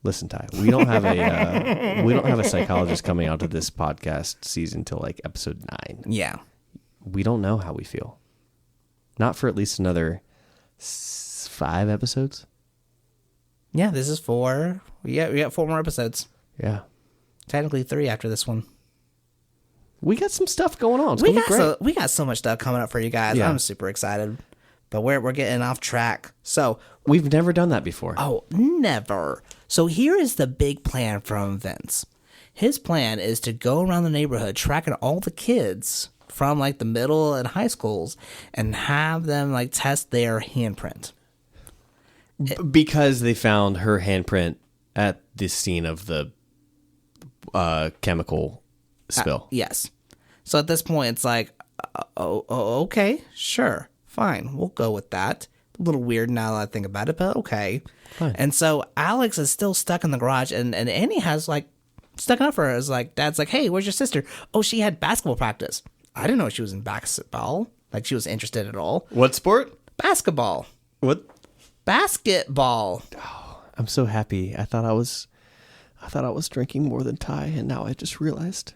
Listen, Ty, we don't have a psychologist coming out to this podcast season till like episode 9. Yeah. We don't know how we feel. Not for at least another 5 episodes. Yeah, this is 4. We got 4 more episodes. Yeah, Technically 3 after this one. we got some stuff going on. It's gonna be great. We got so much stuff coming up for you guys. Yeah. I'm super excited. But we're getting off track. So, We've never done that before. oh, never. So here is the big plan from Vince. His plan is to go around the neighborhood tracking all the kids from like the middle and high schools and have them like test their handprint. Because they found her handprint at the scene of the chemical spill. Yes. So at this point, it's like, okay, sure, fine, we'll go with that. A little weird now that I think about it, but okay. Fine. And so Alex is still stuck in the garage, and Annie has like stuck up for her. Is like, Dad's like, hey, where's your sister? Oh, she had basketball practice. I didn't know she was in basketball. Like she was interested at all. What sport? Basketball. What? Basketball. I'm so happy. I thought I was drinking more than Ty, and now I just realized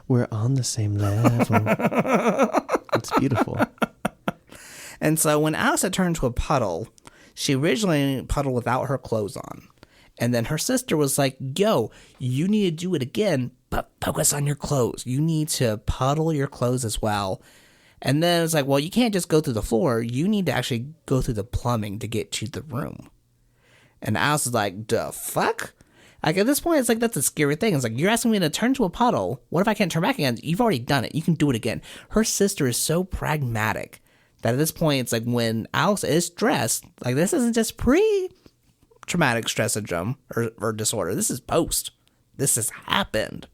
we're on the same level. It's beautiful. And so when Alex had turned to a puddle, she originally puddled without her clothes on. And then her sister was like, yo, you need to do it again, but focus on your clothes. You need to puddle your clothes as well. And then it's like, well, you can't just go through the floor. You need to actually go through the plumbing to get to the room. And Alex is like, the fuck? Like at this point, it's like, that's a scary thing. It's like, you're asking me to turn to a puddle. What if I can't turn back again? You've already done it. You can do it again. Her sister is so pragmatic that at this point, it's like when Alex is stressed, like this isn't just pre-traumatic stress syndrome or disorder. This is post. This has happened.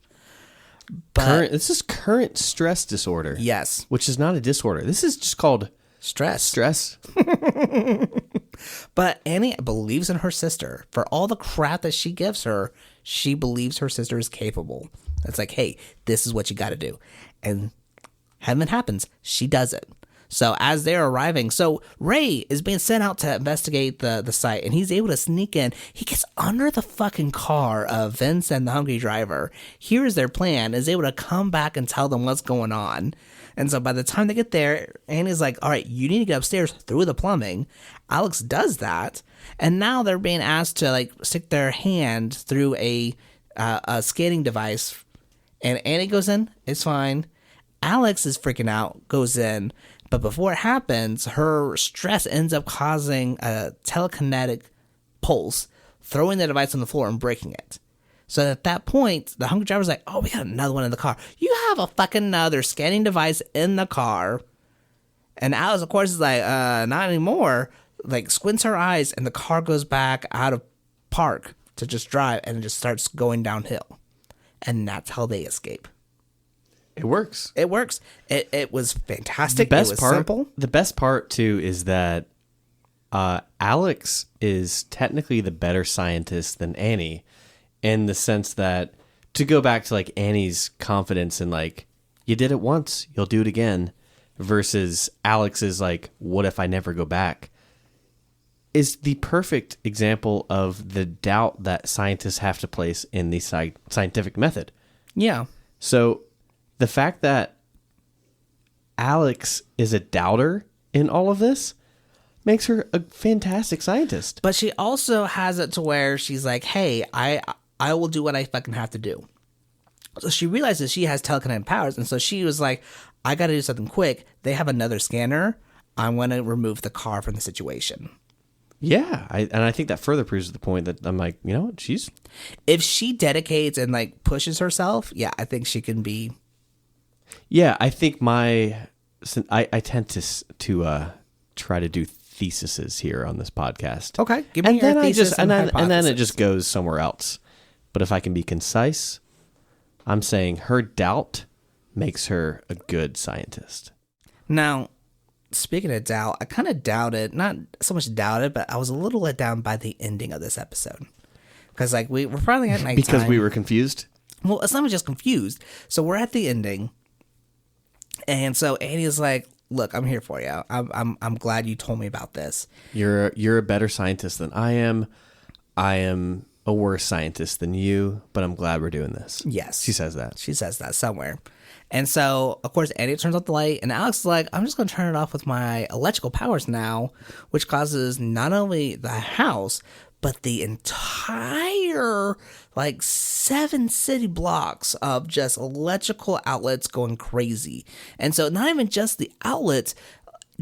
But This is current stress disorder. yes, Which is not a disorder. This is just called stress. stress. But Annie believes in her sister. For all the crap that she gives her, she believes her sister is capable. It's like, hey, this is what you got to do. And heaven happens. She does it. So as they're arriving, so Ray is being sent out to investigate the site, and he's able to sneak in. He gets under the fucking car of Vince and the hungry driver, hears their plan, is able to come back and tell them what's going on. And so by the time they get there, Annie's like, all right, you need to get upstairs through the plumbing. Alex does that. And now they're being asked to like stick their hand through a scanning device. And Annie goes in. It's fine. Alex is freaking out, goes in. But before it happens, her stress ends up causing a telekinetic pulse, throwing the device on the floor and breaking it. So at that point, the hungry driver's like, oh, we got another one in the car. You have a fucking another scanning device in the car. And Alice, of course, is like, not anymore. Like, squints her eyes, and the car goes back out of park to just drive, and it just starts going downhill. And that's how they escape. It works. It works. It was fantastic. The best it was part, simple. The best part, too, is that Alex is technically the better scientist than Annie, in the sense that, to go back to like Annie's confidence in like, you did it once, you'll do it again, versus Alex's like, what if I never go back, is the perfect example of the doubt that scientists have to place in the scientific method. Yeah. So the fact that Alex is a doubter in all of this makes her a fantastic scientist. But she also has it to where she's like, hey, I will do what I fucking have to do. So she realizes she has telekinetic powers, and so she was like, I gotta do something quick. They have another scanner. I'm gonna remove the car from the situation. Yeah, I think that further proves the point that I'm like, you know what, if she dedicates and like pushes herself, yeah, I think she can be. Yeah, I think I tend to try to do theses here on this podcast. Okay, give me your thesis and then it just goes somewhere else. But if I can be concise, I'm saying her doubt makes her a good scientist. Now, speaking of doubt, I kind of doubted, not so much doubted, but I was a little let down by the ending of this episode. Because like we're finally at nighttime. Because we were confused? Well, it's not just confused. So we're at the ending. And so Annie's like, look, I'm here for you. I'm glad you told me about this. You're a better scientist than I am. I am a worse scientist than you, but I'm glad we're doing this. Yes. She says that. She says that somewhere. And so, of course, Annie turns off the light, and Alex is like, I'm just going to turn it off with my electrical powers now, which causes not only the house, but the entire, 7 city blocks of just electrical outlets going crazy. And so, not even just the outlets,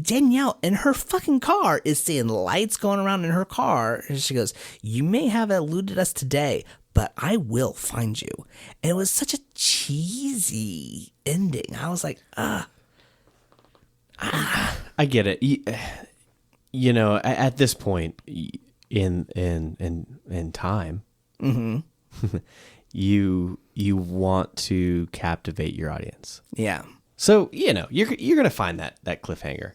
Danielle in her fucking car is seeing lights going around in her car. And she goes, you may have eluded us today, but I will find you. And it was such a cheesy ending. I was like, I get it. You know, at this point in time, you want to captivate your audience. yeah. So, you know, you're going to find that cliffhanger.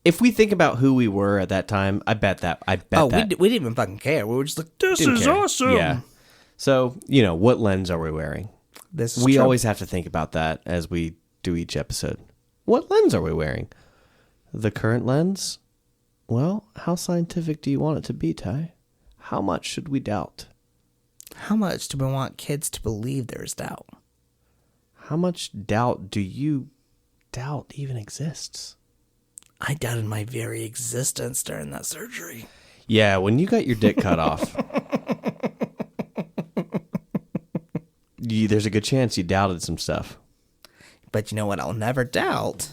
If we think about who we were at that time, I bet that. We didn't even fucking care. We were just like, this is awesome. Yeah. So, you know, what lens are we wearing? We always have to think about that as we do each episode. What lens are we wearing? The current lens? Well, how scientific do you want it to be, Ty? How much should we doubt? How much do we want kids to believe there's doubt? How much doubt do you doubt even exists? I doubted my very existence during that surgery. Yeah, when you got your dick cut off, there's a good chance you doubted some stuff. But you know what I'll never doubt?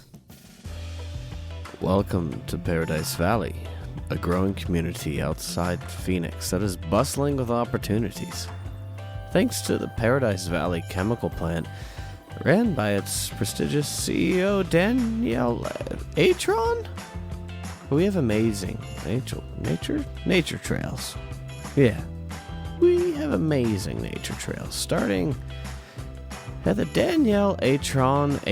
Welcome to Paradise Valley, a growing community outside Phoenix that is bustling with opportunities. Thanks to the Paradise Valley chemical plant, ran by its prestigious CEO, Danielle Atron. We have amazing nature trails. Yeah, we have amazing nature trails, starting at the Danielle Atron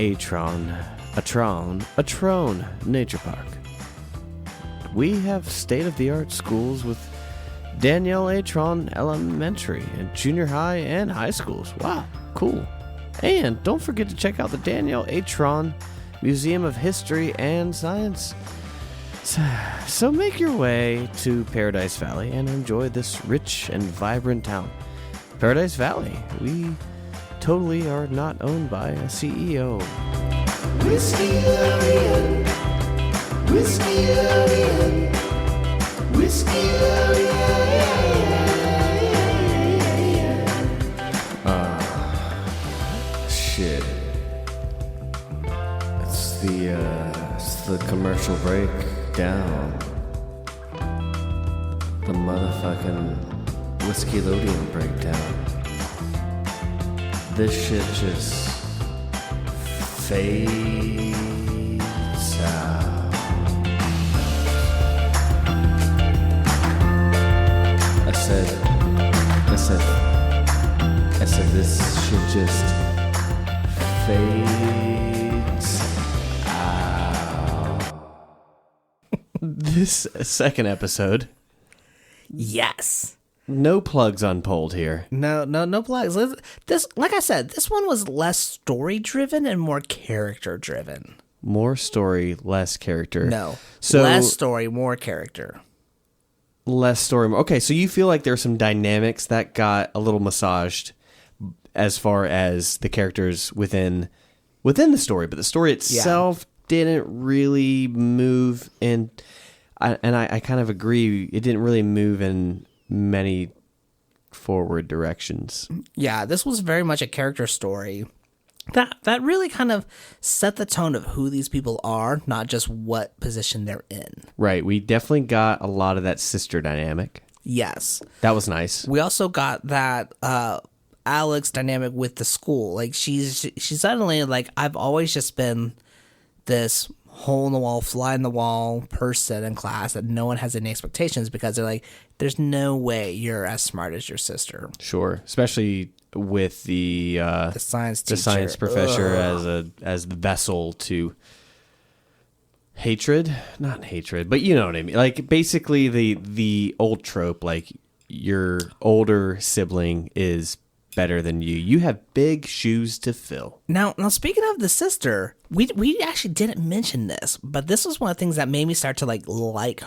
Nature Park. We have state-of-the-art schools with Danielle Atron Elementary and junior high and high schools. Wow, cool. And don't forget to check out the Danielle Atron Museum of History and Science. So make your way to Paradise Valley and enjoy this rich and vibrant town. Paradise Valley, we totally are not owned by a CEO. Whiskeylodeon, Whiskeylodeon, Whiskeylodeon. Shit. It's the commercial breakdown. The motherfucking Whiskeylodeon breakdown. This shit just fades out. I said this shit just fades out. This second episode. Yes. No plugs unpulled here. No plugs. This, like I said, this one was less story driven and more character driven. More story, less character. No. So less story, more character. Less story. Okay, so you feel like there's some dynamics that got a little massaged as far as the characters within the story, but the story itself didn't really move in. I kind of agree. It didn't really move in many forward directions. Yeah, this was very much a character story that really kind of set the tone of who these people are, not just what position they're in. Right. We definitely got a lot of that sister dynamic. Yes. That was nice. We also got that Alex dynamic with the school. Like she's suddenly like, I've always just been this hole in the wall, fly in the wall person in class that no one has any expectations because they're like, there's no way you're as smart as your sister. Sure. Especially with the science teacher. the science professor as the vessel to hatred, not hatred, but you know what I mean. Like basically the old trope, like your older sibling is better than you. You have big shoes to fill. Now speaking of the sister, we actually didn't mention this, but this was one of the things that made me start to like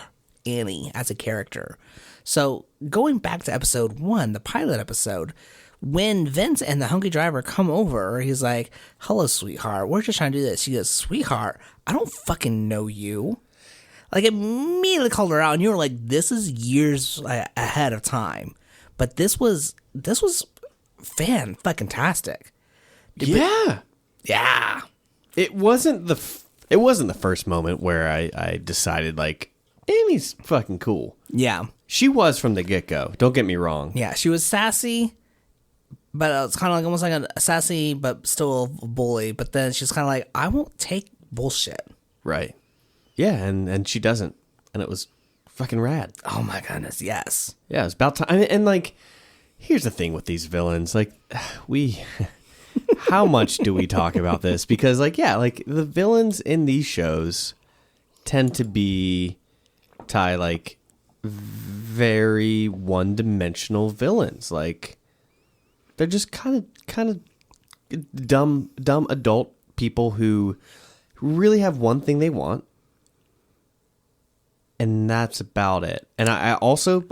Annie as a character. So going back to episode 1, the pilot episode, when Vince and the hungry driver come over, he's like, hello, sweetheart. We're just trying to do this. She goes, sweetheart, I don't fucking know you. Like, immediately called her out, and you were like, this is years ahead of time. But this was fan-fucking-tastic. Yeah. Yeah. It wasn't the first moment where I decided, like, Amy's fucking cool. Yeah. She was from the get-go. Don't get me wrong. Yeah, she was sassy, but it's kind of like almost like a sassy, but still a bully. But then she's kind of like, I won't take bullshit. Right. Yeah, and she doesn't. And it was fucking rad. Oh my goodness, yes. Yeah, it's about time. And like, here's the thing with these villains. Like, how much do we talk about this? Because, like, yeah, like, the villains in these shows tend to be, Ty, like, very one-dimensional villains. Like, they're just kind of dumb adult people who really have one thing they want, and that's about it. And I also,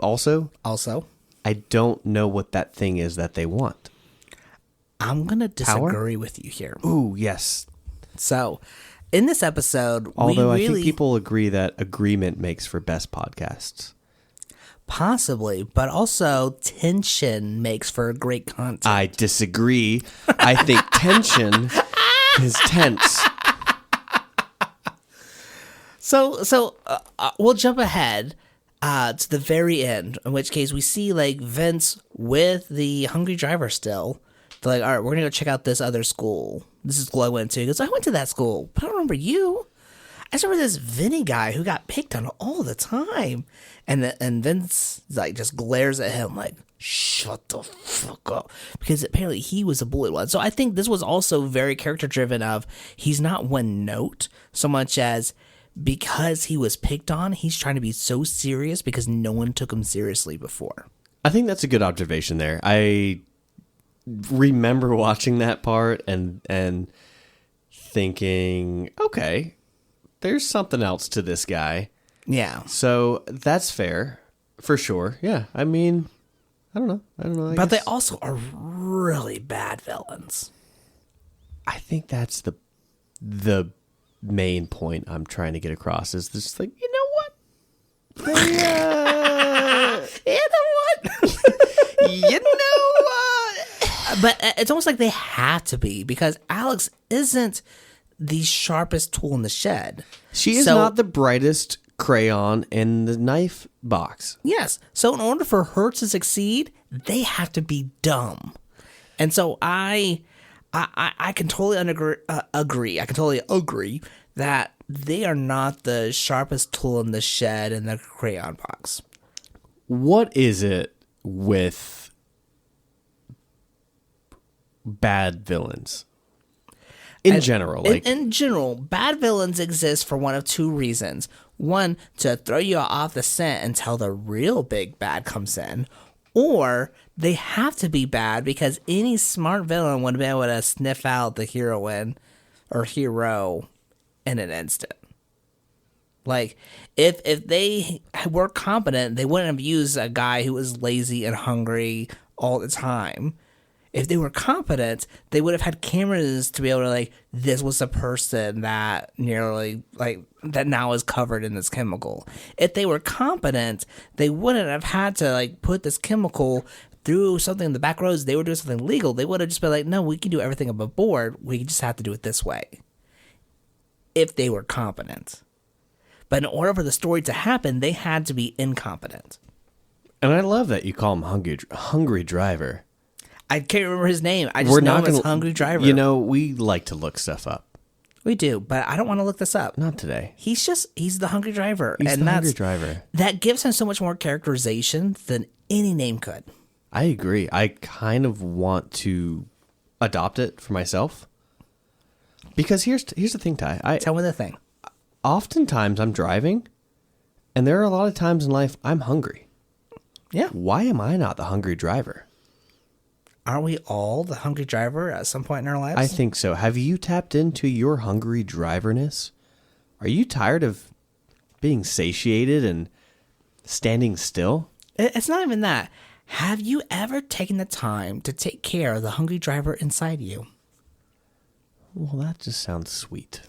I don't know what that thing is that they want. I'm gonna disagree with you here. Ooh, yes. So, in this episode, although I think people agree that agreement makes for best podcasts. Possibly, but also tension makes for great content. I disagree. I think tension is tense. So we'll jump ahead to the very end, in which case we see like Vince with the hungry driver still. They're like, all right, we're going to go check out this other school. This is the school I went to. He goes, I went to that school, but I don't remember you. I remember this Vinny guy who got picked on all the time. And Vince like just glares at him like, shut the fuck up. Because apparently he was a bullied one. So I think this was also very character driven of he's not one note so much as because he was picked on, he's trying to be so serious because no one took him seriously before. I think that's a good observation there. I remember watching that part and thinking, okay, there's something else to this guy. Yeah. So that's fair for sure. Yeah. I mean, I don't know. But they also are really bad villains. I think that's the main point I'm trying to get across is this, like, you know what? You know what? You know what? But it's almost like they have to be because Alex isn't the sharpest tool in the shed. She is not the brightest crayon in the knife box. Yes. So in order for her to succeed, they have to be dumb. And so I can totally agree. I can totally agree that they are not the sharpest tool in the shed in the crayon box. What is it with bad villains? In general, bad villains exist for one of two reasons. One, to throw you off the scent until the real big bad comes in. Or they have to be bad because any smart villain would have been able to sniff out the heroine or hero in an instant. Like, if they were competent, they wouldn't have used a guy who was lazy and hungry all the time. If they were competent, they would have had cameras to be able to, like, this was a person that nearly, like, that now is covered in this chemical. If they were competent, they wouldn't have had to, like, put this chemical through something in the back roads, they were doing something legal, they would have just been like, no, we can do everything above board. We just have to do it this way. If they were competent. But in order for the story to happen, they had to be incompetent. And I love that you call him Hungry Driver. I can't remember his name. I just know him as Hungry Driver. You know, we like to look stuff up. We do, but I don't want to look this up. Not today. He's the Hungry Driver. He's the Hungry Driver. That gives him so much more characterization than any name could. I agree. I kind of want to adopt it for myself. Because here's the thing, Ty. Tell me the thing. Oftentimes I'm driving, and there are a lot of times in life I'm hungry. Yeah. Why am I not the Hungry Driver? Aren't we all the Hungry Driver at some point in our lives? I think so. Have you tapped into your hungry driverness? Are you tired of being satiated and standing still? It's not even that. Have you ever taken the time to take care of the Hungry Driver inside you? Well, that just sounds sweet.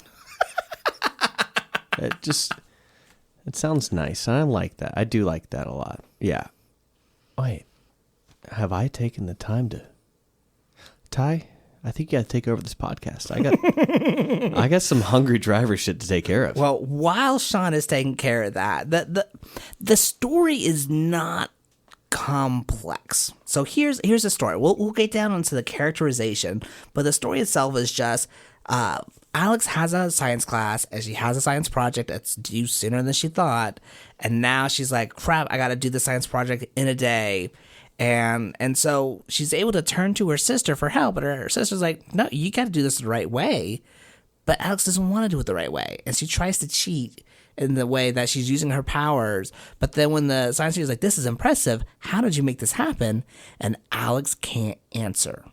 It sounds nice. I like that. I do like that a lot. Yeah. Wait. Have I taken the time to... Ty, I think you got to take over this podcast. I got some Hungry Driver shit to take care of. Well, while Sean is taking care of that, the story is not complex. So here's the story. We'll get down into the characterization, but the story itself is just Alex has a science class and she has a science project that's due sooner than she thought, and now she's like, crap, I got to do the science project in a day. And so she's able to turn to her sister for help, but her sister's like, no, you got to do this the right way. But Alex doesn't want to do it the right way, and she tries to cheat in the way that she's using her powers. But then when the science teacher's like, this is impressive, how did you make this happen? And Alex can't answer.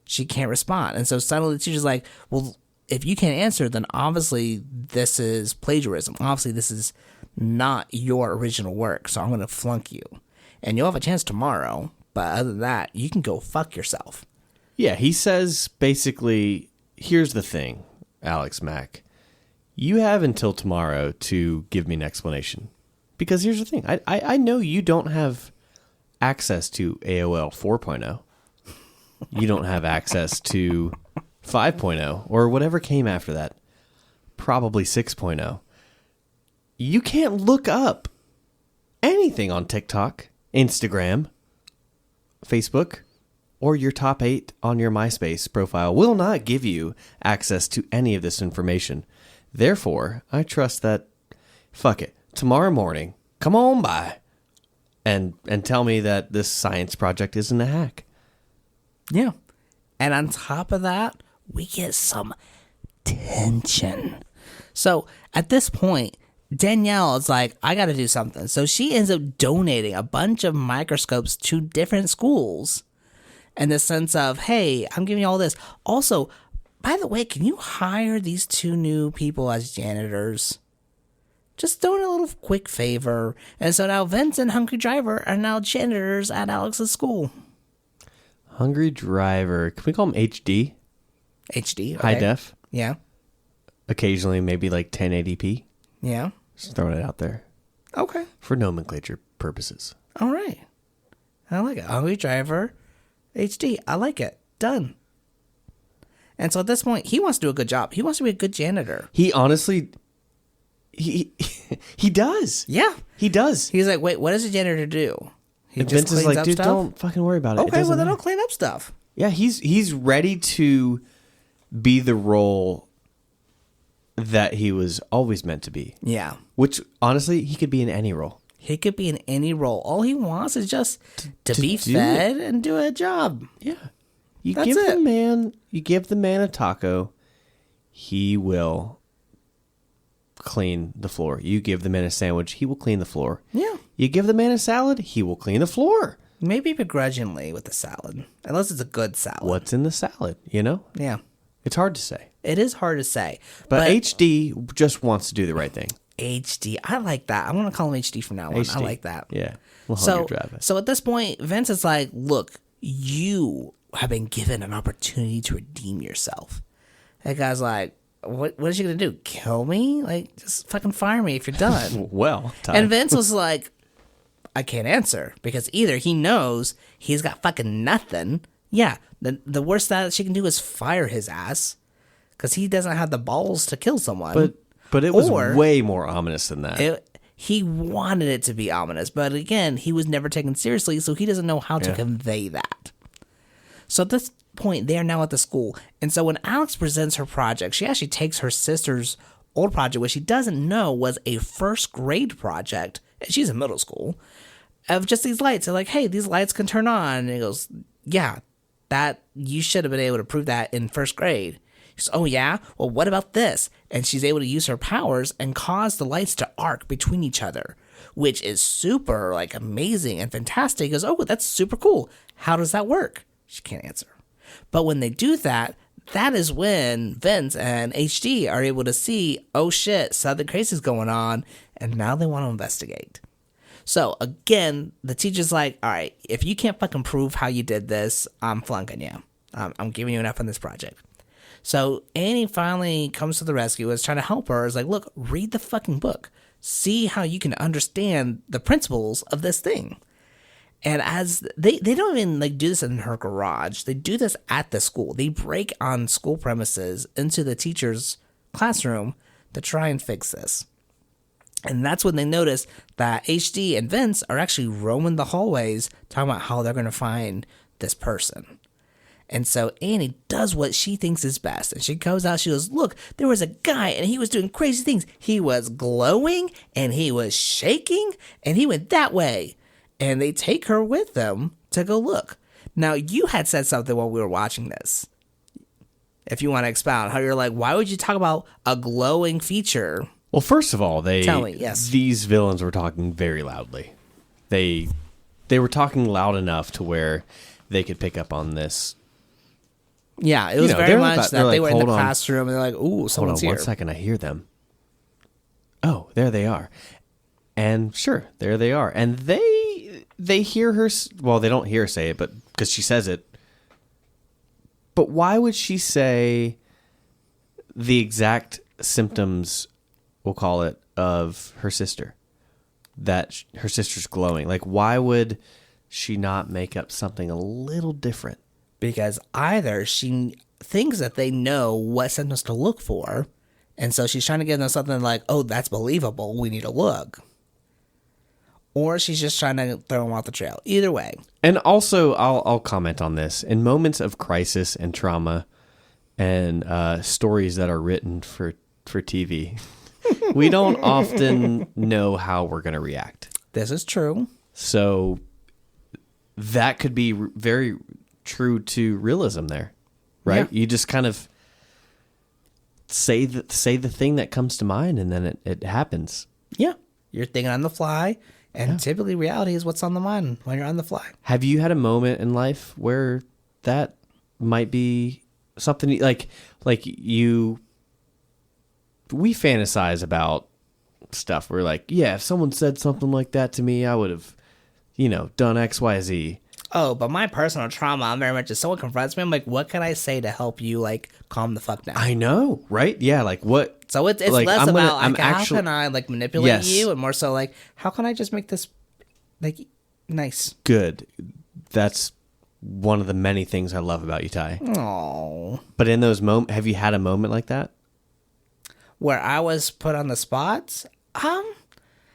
She can't respond. And so suddenly the teacher's like, well, if you can't answer, then obviously this is plagiarism. Obviously this is not your original work, so I'm going to flunk you. And you'll have a chance tomorrow, but other than that, you can go fuck yourself. Yeah, he says basically, here's the thing, Alex Mack. You have until tomorrow to give me an explanation. Because here's the thing. I know you don't have access to AOL 4.0. You don't have access to 5.0 or whatever came after that. Probably 6.0. You can't look up anything on TikTok, Instagram, Facebook, or your top 8 on your MySpace profile will not give you access to any of this information. Therefore, I trust that, fuck it, tomorrow morning, come on by and tell me that this science project isn't a hack. Yeah. And on top of that, we get some tension. So at this point, Danielle is like, I got to do something. So she ends up donating a bunch of microscopes to different schools in the sense of, hey, I'm giving you all this. Also, by the way, can you hire these 2 new people as janitors? Just doing a little quick favor. And so now Vince and Hungry Driver are now janitors at Alex's school. Hungry Driver. Can we call him HD? HD. Okay. High def? Yeah. Occasionally, maybe like 1080p. Yeah. Just throwing it out there. Okay. For nomenclature purposes. All right. I like it. Hungry Driver HD. I like it. Done. And so at this point, he wants to do a good job. He wants to be a good janitor. He honestly, he does. Yeah. He does. He's like, wait, what does a janitor do? He And just Vince is cleans like, up dude, stuff? don't fucking worry about it. Okay, well, then I'll clean up stuff. Yeah, he's ready to be the role that he was always meant to be. Yeah. Which, honestly, he could be in any role. He could be in any role. All he wants is just to be do fed and do a job. Yeah. You That's give it. the man a taco, he will clean the floor. You give the man a sandwich, he will clean the floor. Yeah. You give the man a salad, he will clean the floor. Maybe begrudgingly with the salad. Unless it's a good salad. What's in the salad, you know? Yeah. It's hard to say. It is hard to say. But HD just wants to do the right thing. HD. I like that. I'm going to call him HD from now on. HD. I like that. Yeah. We'll So, drive it. so at this point, Vince is like, look, you have been given an opportunity to redeem yourself. That guy's like, what is she going to do? Kill me? Like, just fucking fire me if you're done. Well, Ty. And Vince was like, I can't answer because either he knows he's got fucking nothing. Yeah, the worst that she can do is fire his ass because he doesn't have the balls to kill someone. But it was way more ominous than that. He wanted it to be ominous, but again, he was never taken seriously, so he doesn't know how to convey that. So at this point, they are now at the school. And so when Alex presents her project, she actually takes her sister's old project, which she doesn't know was a first grade project, and she's in middle school, of just these lights. They're like, hey, these lights can turn on. And he goes, yeah, that you should have been able to prove that in first grade. She says, oh, yeah? Well, what about this? And she's able to use her powers and cause the lights to arc between each other, which is super, like, amazing and fantastic. He goes, oh, that's super cool. How does that work? She can't answer. But when they do that, that is when Vince and HD are able to see, oh, shit, something crazy is going on, and now they want to investigate. So, again, the teacher's like, all right, if you can't fucking prove how you did this, I'm flunking you. I'm giving you enough on this project. So Annie finally comes to the rescue, is trying to help her. Is like, look, read the fucking book. See how you can understand the principles of this thing. And as they don't even like do this in her garage. They do this at the school. They break on school premises into the teacher's classroom to try and fix this. And that's when they notice that HD and Vince are actually roaming the hallways talking about how they're going to find this person. And so Annie does what she thinks is best. And she goes out, she goes, look, there was a guy and he was doing crazy things. He was glowing and he was shaking and he went that way. And they take her with them to go look. Now, you had said something while we were watching this. If you want to expound, how you're like, why would you talk about a glowing feature? Well, first of all, Tell me, yes. These villains were talking very loudly. They were talking loud enough to where they could pick up on this. Yeah, it was very much that they were in the classroom and they're like, ooh, someone's here. Hold on 1 second, I hear them. Oh, there they are. And sure, there they are. And they hear her, well, they don't hear her say it, but because she says it. But why would she say the exact symptoms, we'll call it, of her sister? That her sister's glowing. Like, why would she not make up something a little different? Because either she thinks that they know what symptoms to look for, and so she's trying to give them something like, oh, that's believable, we need to look. Or she's just trying to throw them off the trail. Either way. And also, I'll comment on this. In moments of crisis and trauma and stories that are written for TV, we don't often know how we're going to react. This is true. So that could be very true to realism there, right? Yeah. You just kind of say the thing that comes to mind, and then it happens. Yeah. You're thinking on the fly. And typically reality is what's on the mind when you're on the fly. Have you had a moment in life where that might be something like we fantasize about stuff. We're like, yeah, if someone said something like that to me, I would have, done X, Y, Z. Oh, but my personal trauma, I'm very much, if someone confronts me, I'm like, what can I say to help you, calm the fuck down? I know, right? Yeah, what? So it's less about, how can I, manipulate you, and more so, how can I just make this, nice? Good. That's one of the many things I love about you, Ty. Aww. But in those moments, have you had a moment like that? Where I was put on the spot?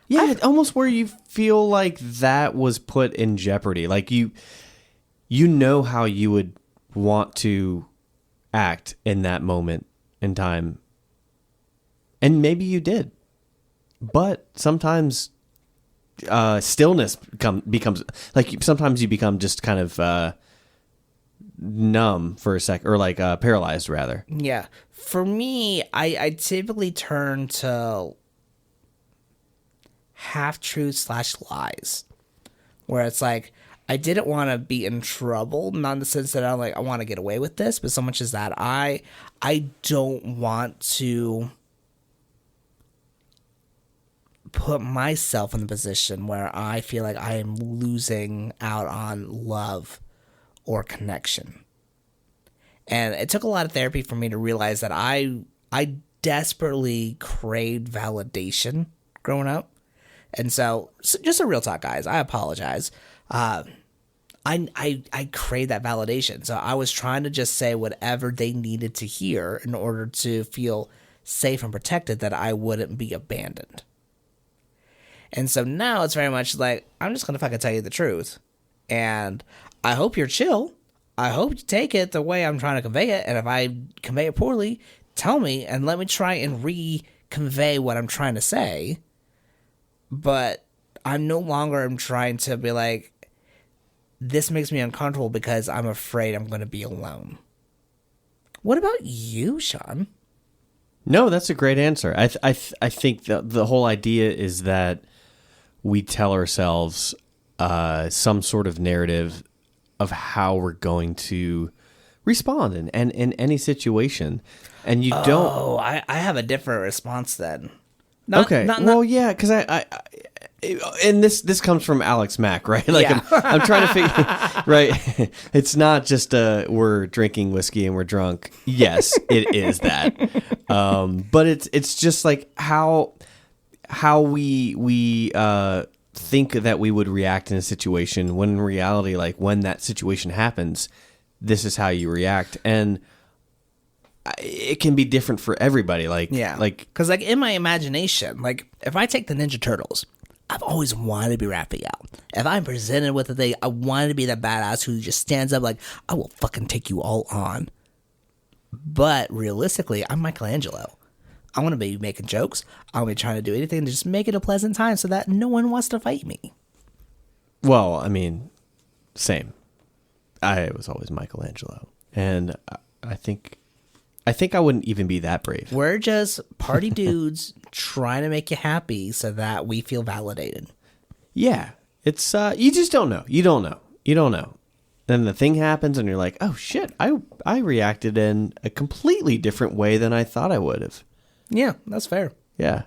Yeah, almost where you feel like that was put in jeopardy. Like you know how you would want to act in that moment in time. And maybe you did. But sometimes stillness becomes sometimes you become just kind of numb for a sec, or paralyzed rather. Yeah. For me, I typically turn to half-truths/lies, where it's I didn't want to be in trouble, not in the sense that I'm I want to get away with this, but so much as that I don't want to put myself in the position where I feel like I am losing out on love or connection. And it took a lot of therapy for me to realize that I desperately craved validation growing up. And so just a real talk, guys. I apologize. I crave that validation. So I was trying to just say whatever they needed to hear in order to feel safe and protected, that I wouldn't be abandoned. And so now it's very much like, I'm just going to fucking tell you the truth. And I hope you're chill. I hope you take it the way I'm trying to convey it. And if I convey it poorly, tell me and let me try and re-convey what I'm trying to say. But I'm no longer am trying to be like, this makes me uncomfortable because I'm afraid I'm going to be alone. What about you, Sean? No, that's a great answer. I think the whole idea is that we tell ourselves some sort of narrative of how we're going to respond in any situation, and you don't. Oh, I have a different response then. Well, yeah, because and this comes from Alex Mack, right? Like Yeah. I'm trying to figure, right? It's not just we're drinking whiskey and we're drunk. Yes, it is that, but it's just like how we think that we would react in a situation, when in reality, like when that situation happens, this is how you react, and it can be different for everybody. Like, Yeah. Because, like, in my imagination, like, if I take the Ninja Turtles, I've always wanted to be Raphael. If I'm presented with a thing, I wanted to be that badass who just stands up like, I will fucking take you all on. But realistically, I'm Michelangelo. I want to be making jokes. I want to be trying to do anything to just make it a pleasant time so that no one wants to fight me. well, I mean, same. I was always Michelangelo, and I think I wouldn't even be that brave. We're just party dudes trying to make you happy so that we feel validated. Yeah, it's you just don't know. You don't know. Then the thing happens, and you're like, oh shit! I reacted in a completely different way than I thought I would have. Yeah, that's fair. Yeah,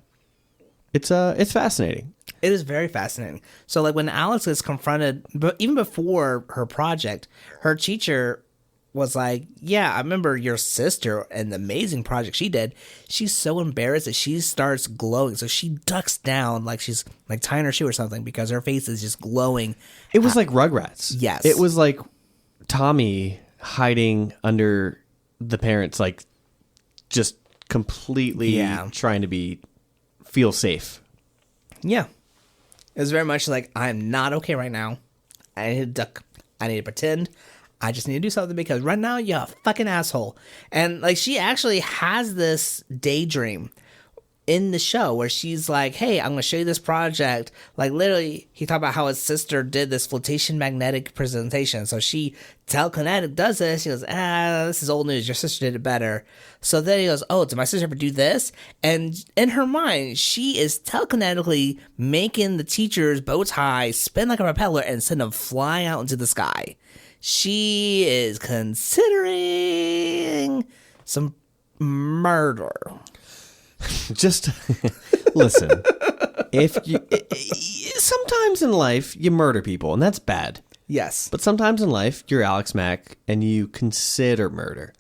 it's fascinating. It is very fascinating. So, like, when Alex is confronted, but even before her project, her teacher was like, yeah, I remember your sister and the amazing project she did. She's so embarrassed that she starts glowing. So she ducks down like she's like tying her shoe or something because her face is just glowing. It was like Rugrats. Yes. It was like Tommy hiding under the parents, like just completely trying to feel safe. Yeah. It was very much like, I'm not okay right now. I need to duck. I need to pretend. I just need to do something because right now you're a fucking asshole. And like, she actually has this daydream in the show where she's like, hey, I'm going to show you this project. Like, literally, he talked about how his sister did this flotation magnetic presentation. So she, telekinetic does this. She goes, this is old news. Your sister did it better. So then he goes, oh, did my sister ever do this? And in her mind, she is telekinetically making the teacher's bow tie spin like a propeller and send them flying out into the sky. She is considering some murder. Just listen. If you sometimes in life you murder people, and that's bad. Yes. But sometimes in life you're Alex Mack and you consider murder.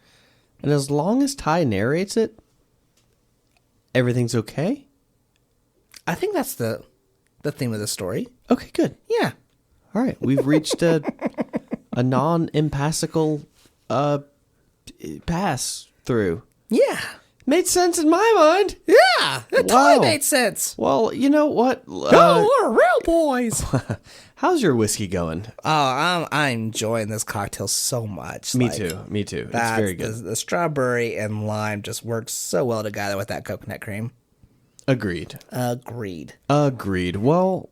And as long as Ty narrates it, everything's okay. I think that's the theme of the story. Okay, good. Yeah. All right, we've reached a non-impassable pass through. Yeah. Made sense in my mind. Yeah. It totally made sense. Well, you know what? We're real boys. How's your whiskey going? Oh, I'm enjoying this cocktail so much. Me too. It's very good. The strawberry and lime just work so well together with that coconut cream. Agreed. Well,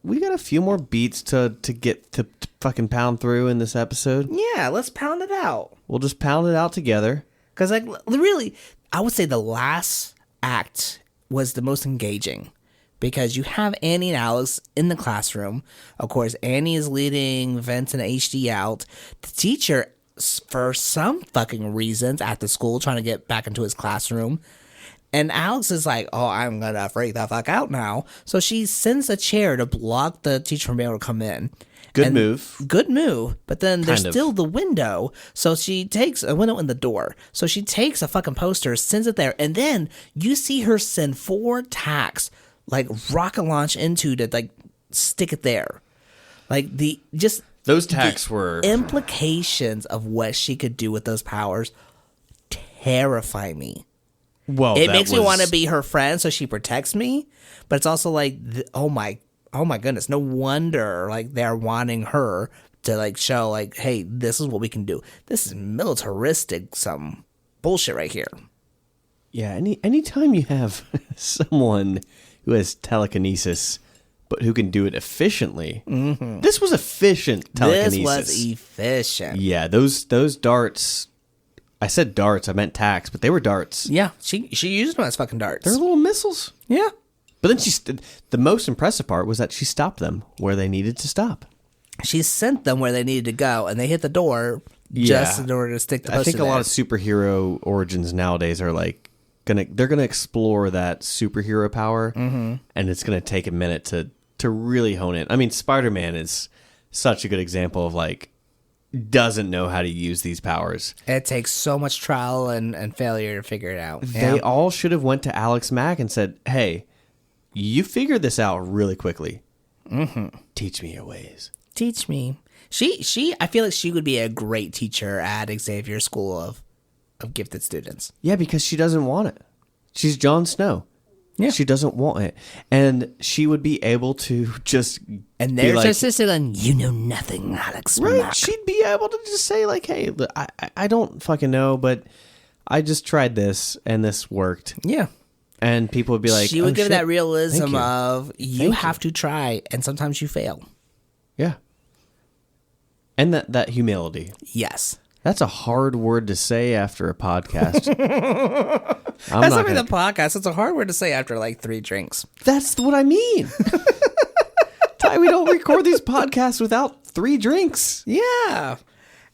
we got a few more beats to get to fucking pound through in this episode. Yeah, let's pound it out. We'll just pound it out together. Because, like, really, I would say the last act was the most engaging. Because you have Annie and Alex in the classroom. Of course, Annie is leading Vince and HD out. The teacher, for some fucking reasons, at the school, trying to get back into his classroom. And Alex is like, oh, I'm going to freak the fuck out now. So she sends a chair to block the teacher from being able to come in. Good move. But then there's still the window. So she takes a window in the door. So she takes a fucking poster, sends it there. And then you see her send 4 tacks, like rocket launch into the like stick it there. Like those tacks were implications of what she could do with those powers terrify me. Well, it makes me want to be her friend, so she protects me. But it's also like, oh my goodness, no wonder like they're wanting her to like show like, hey, this is what we can do. This is militaristic, some bullshit right here. Yeah, anytime you have someone who has telekinesis, but who can do it efficiently. Mm-hmm. This was efficient telekinesis. This was efficient. Yeah, those darts. I said darts. I meant tacks, but they were darts. Yeah, she used them as fucking darts. They're little missiles. Yeah. But then the most impressive part was that she stopped them where they needed to stop. She sent them where they needed to go, and they hit the door just in order to stick the poster I think a there. lot of superhero origins nowadays are like they're gonna explore that superhero power, and it's gonna take a minute to really hone in. I mean, Spider-Man is such a good example of like doesn't know how to use these powers. It takes so much trial and failure to figure it out. They all should have went to Alex Mack and said, "Hey, you figured this out really quickly. Teach me your ways. Teach me." I feel like she would be a great teacher at Xavier School of Gifted Students. Yeah, because she doesn't want it. She's Jon Snow. Yeah. She doesn't want it. And she would be able to just and there's her sister going, "You know nothing, Alex Mack." Right. She'd be able to just say like, "Hey, I don't fucking know, but I just tried this and this worked." Yeah. And people would be like, she would give shit. that realism of you have to try and sometimes you fail. Yeah. And that humility. Yes. That's a hard word to say after a podcast. That's not even the podcast. It's a hard word to say after like 3 drinks. That's what I mean. Ty, we don't record these podcasts without 3 drinks. Yeah.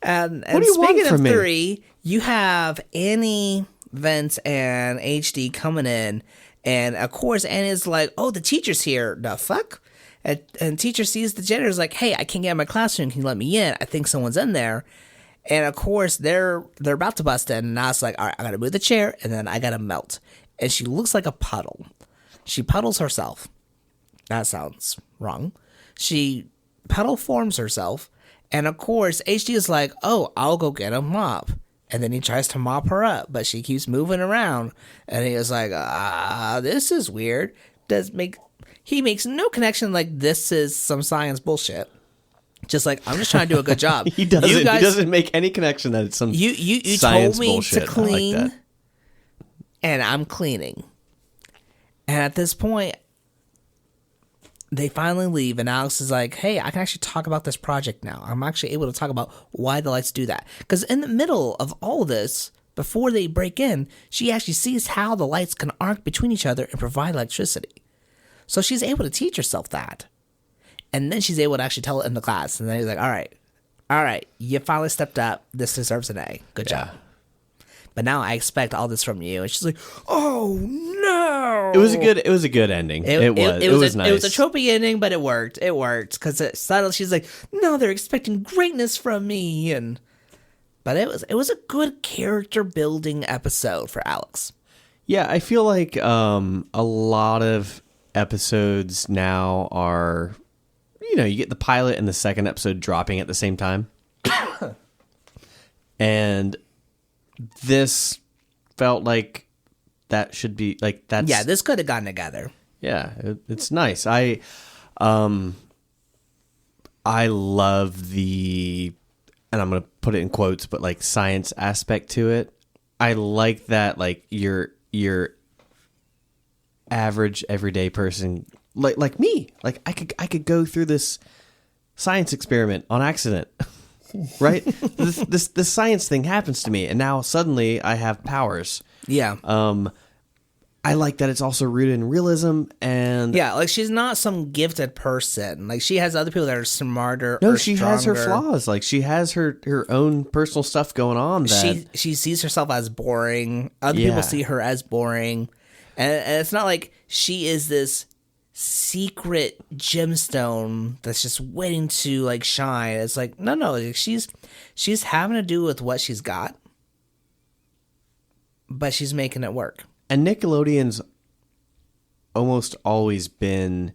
And what do you speaking want from of me? 3, you have Annie, Vince, and HD coming in. And of course, Annie's like, "Oh, the teacher's here." The fuck? And teacher sees the janitor's like, "Hey, I can't get in my classroom. Can you let me in? I think someone's in there." And of course, they're about to bust in, and I was like, "All right, I gotta move the chair, and then I gotta melt." And she looks like a puddle. She puddles herself. That sounds wrong. She puddle forms herself, and of course, HD is like, "Oh, I'll go get a mop." And then he tries to mop her up, but she keeps moving around, and he is like, "This is weird." He makes no connection. Like this is some science bullshit. Just like, I'm just trying to do a good job. He doesn't make any connection that it's some you science told me bullshit. to clean, I like that. and I'm cleaning. And at this point, they finally leave, and Alex is like, "Hey, I can actually talk about this project now. I'm actually able to talk about why the lights do that." Because in the middle of all this, before they break in, she actually sees how the lights can arc between each other and provide electricity. So she's able to teach herself that. And then she's able to actually tell it in the class. And then he's like, all right, you finally stepped up. This deserves an A. Good job. But now I expect all this from you. And she's like, "Oh no!" It was a good ending. It was nice. It was a tropey ending, but it worked. It worked because it's subtle. She's like, "No, they're expecting greatness from me," but it was a good character building episode for Alex. Yeah, I feel like a lot of episodes now are, you get the pilot and the second episode dropping at the same time. And this felt like that should be like that's Yeah, this could have gone together. Yeah, it's nice. I love the, and I'm gonna put it in quotes, but like science aspect to it. I like that, like your average everyday person, like me, like I could go through this science experiment on accident. Right? this science thing happens to me, and now suddenly I have powers. Yeah. I like that it's also rooted in realism, and yeah, like she's not some gifted person. Like she has other people that are smarter. No, or she stronger. has her flaws. Like she has her own personal stuff going on. That She sees herself as boring. Other people see her as boring, and it's not like she is this secret gemstone that's just waiting to like shine. It's like no, like, she's having to do with what she's got, but she's making it work. And Nickelodeon's almost always been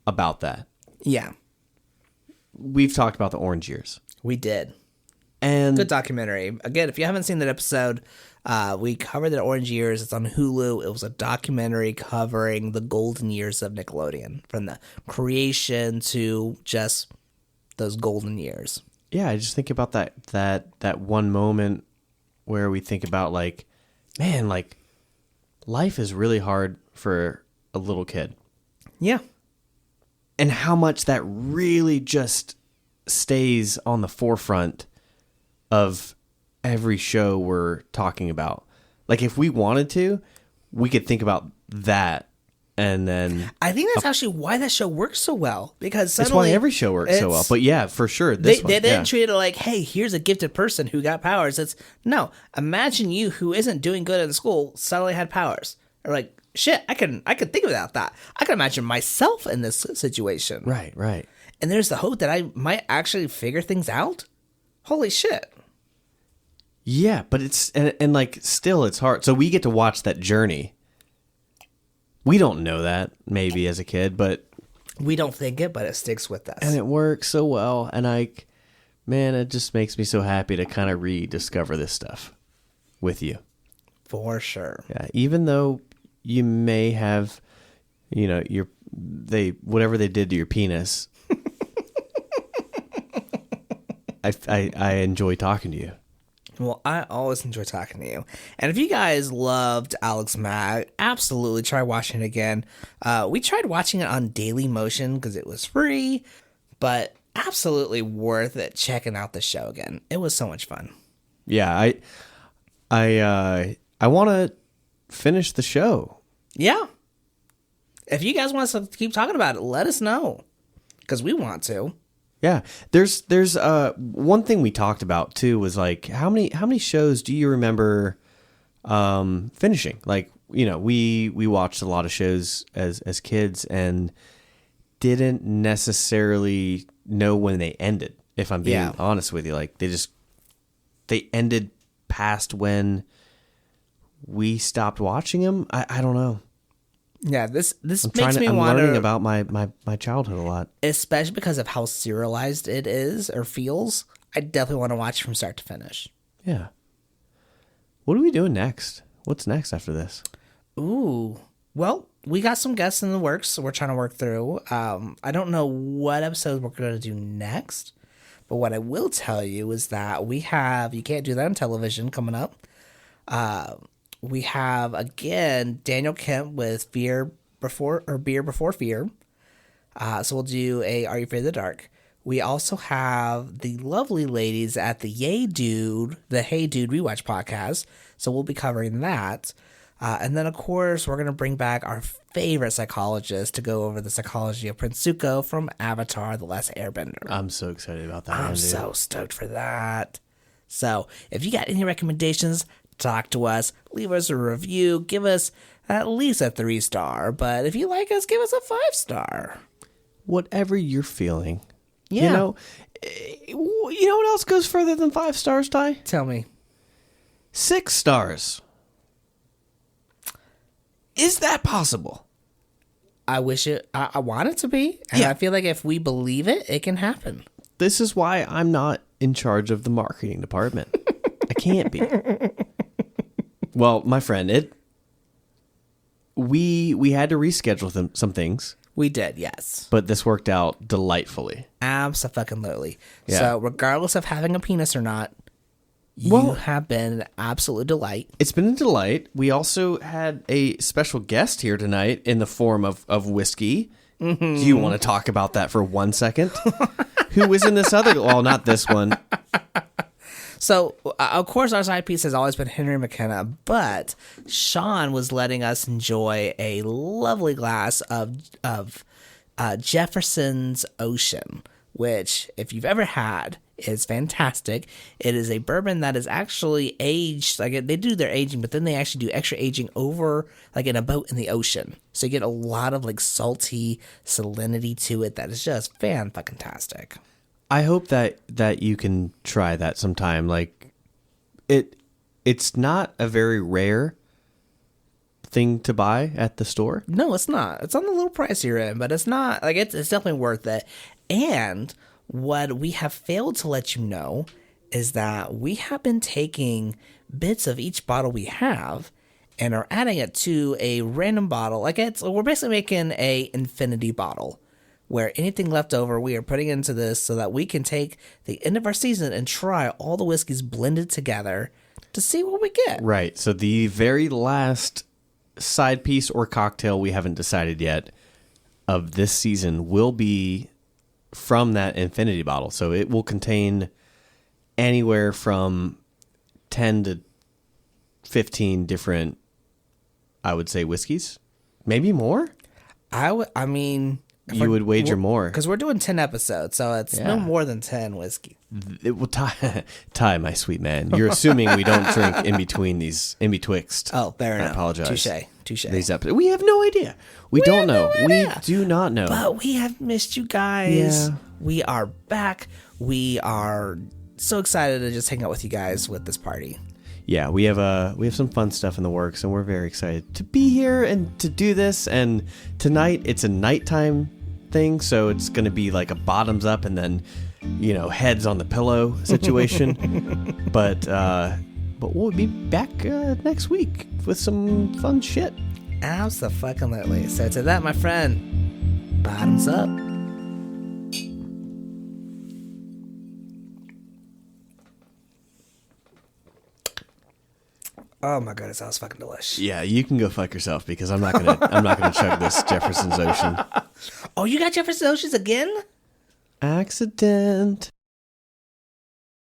about that. Yeah, We've talked about the Orange Years. we did. And Good documentary. Again, if you haven't seen that episode, we covered the Orange Years. It's on Hulu. It was a documentary covering the golden years of Nickelodeon, from the creation to just those golden years. yeah, I just think about that one moment where we think about like, man, like life is really hard for a little kid. Yeah. And how much that really just stays on the forefront of every show we're talking about. Like if we wanted to, we could think about that, and then I think that's actually why that show works so well, because that's suddenly why every show works so well. But yeah, for sure, this they one, didn't treat it like, hey, here's a gifted person who got powers. It's no, imagine you who isn't doing good in school suddenly had powers. Or like, shit, I could think about that. I can imagine myself in this situation. right. And there's the hope that I might actually figure things out. Holy shit. Yeah, but it's and like still it's hard. So we get to watch that journey. We don't know that maybe as a kid, but We don't think it, but it sticks with us. and it works so well. And man, it just makes me so happy to kind of rediscover this stuff with you. For sure. Yeah, even though you may have, whatever they did to your penis. I enjoy talking to you. Well, I always enjoy talking to you. And if you guys loved Alex Mack, absolutely try watching it again. We tried watching it on Daily Motion because it was free, but absolutely worth it checking out the show again. It was so much fun. Yeah, I want to finish the show. Yeah. If you guys want us to keep talking about it, let us know, because we want to. Yeah, there's one thing we talked about too was like how many shows do you remember finishing? Like, we watched a lot of shows as kids and didn't necessarily know when they ended. If I'm being honest with you, like they ended past when we stopped watching them. I don't know. Yeah, this makes me I'm want learning to, about my childhood a lot. especially because of how serialized it is or feels. I definitely want to watch from start to finish. Yeah. What are we doing next? What's next after this? Ooh. Well, we got some guests in the works, so we're trying to work through. I don't know what episode we're going to do next, but what I will tell you is that we have You Can't Do That on Television coming up. We have, again, Daniel Kemp with Beer Before Fear. So we'll do Are You Afraid of the Dark? We also have the lovely ladies at the Hey Dude Rewatch podcast. So we'll be covering that. And then, of course, we're going to bring back our favorite psychologist to go over the psychology of Prince Zuko from Avatar: The Last Airbender. I'm so excited about that. I'm so stoked for that. So if you got any recommendations, talk to us, leave us a review, give us at least a 3-star. But if you like us, give us a 5-star. Whatever you're feeling. Yeah. You know what else goes further than 5 stars, Ty? Tell me. 6 stars. Is that possible? I wish it, I want it to be. And Yeah. I feel like if we believe it, it can happen. This is why I'm not in charge of the marketing department. I can't be. Well, my friend, we had to reschedule some things, We did, yes. but this worked out delightfully. Absolutely. Yeah. So regardless of having a penis or not, you Well- have been an absolute delight. It's been a delight. We also had a special guest here tonight in the form of whiskey. Mm-hmm. Do you want to talk about that for 1 second? Who was in this other? Well, not this one. So, of course, our side piece has always been Henry McKenna, but Sean was letting us enjoy a lovely glass of Jefferson's Ocean, which, if you've ever had, is fantastic. It is a bourbon that is actually aged, like they do their aging, but then they actually do extra aging over, like in a boat in the ocean. So you get a lot of like salty salinity to it that is just fan-fucking-tastic. I hope that you can try that sometime. Like it's not a very rare thing to buy at the store? No, it's not. It's on the little pricier end, but it's not. Like, it's definitely worth it. And what we have failed to let you know is that we have been taking bits of each bottle we have and are adding it to a random bottle. We're basically making a infinity bottle where anything left over we are putting into this so that we can take the end of our season and try all the whiskeys blended together to see what we get. Right. So the very last side piece or cocktail, we haven't decided yet, of this season will be from that infinity bottle. So it will contain anywhere from 10 to 15 different, I would say, whiskeys. Maybe more? I mean... You would wager more. Because we're doing 10 episodes, so it's no more than 10 whiskey. It will Ty, my sweet man. You're assuming we don't drink in betwixt. Oh, fair enough. I apologize. Touche. These episodes, we have no idea. We don't know. We do not know. But we have missed you guys. Yeah. We are back. We are so excited to just hang out with you guys with this party. Yeah, we have some fun stuff in the works, and we're very excited to be here and to do this. And tonight, it's a nighttime thing, so it's going to be like a bottoms up and then, heads on the pillow situation. but we'll be back next week with some fun shit. Absolutely. So to that, my friend, bottoms up. Oh my goodness, that was fucking delish. Yeah, you can go fuck yourself because I'm not gonna chug this Jefferson's Ocean. Oh, you got Jefferson's Oceans again? Accident.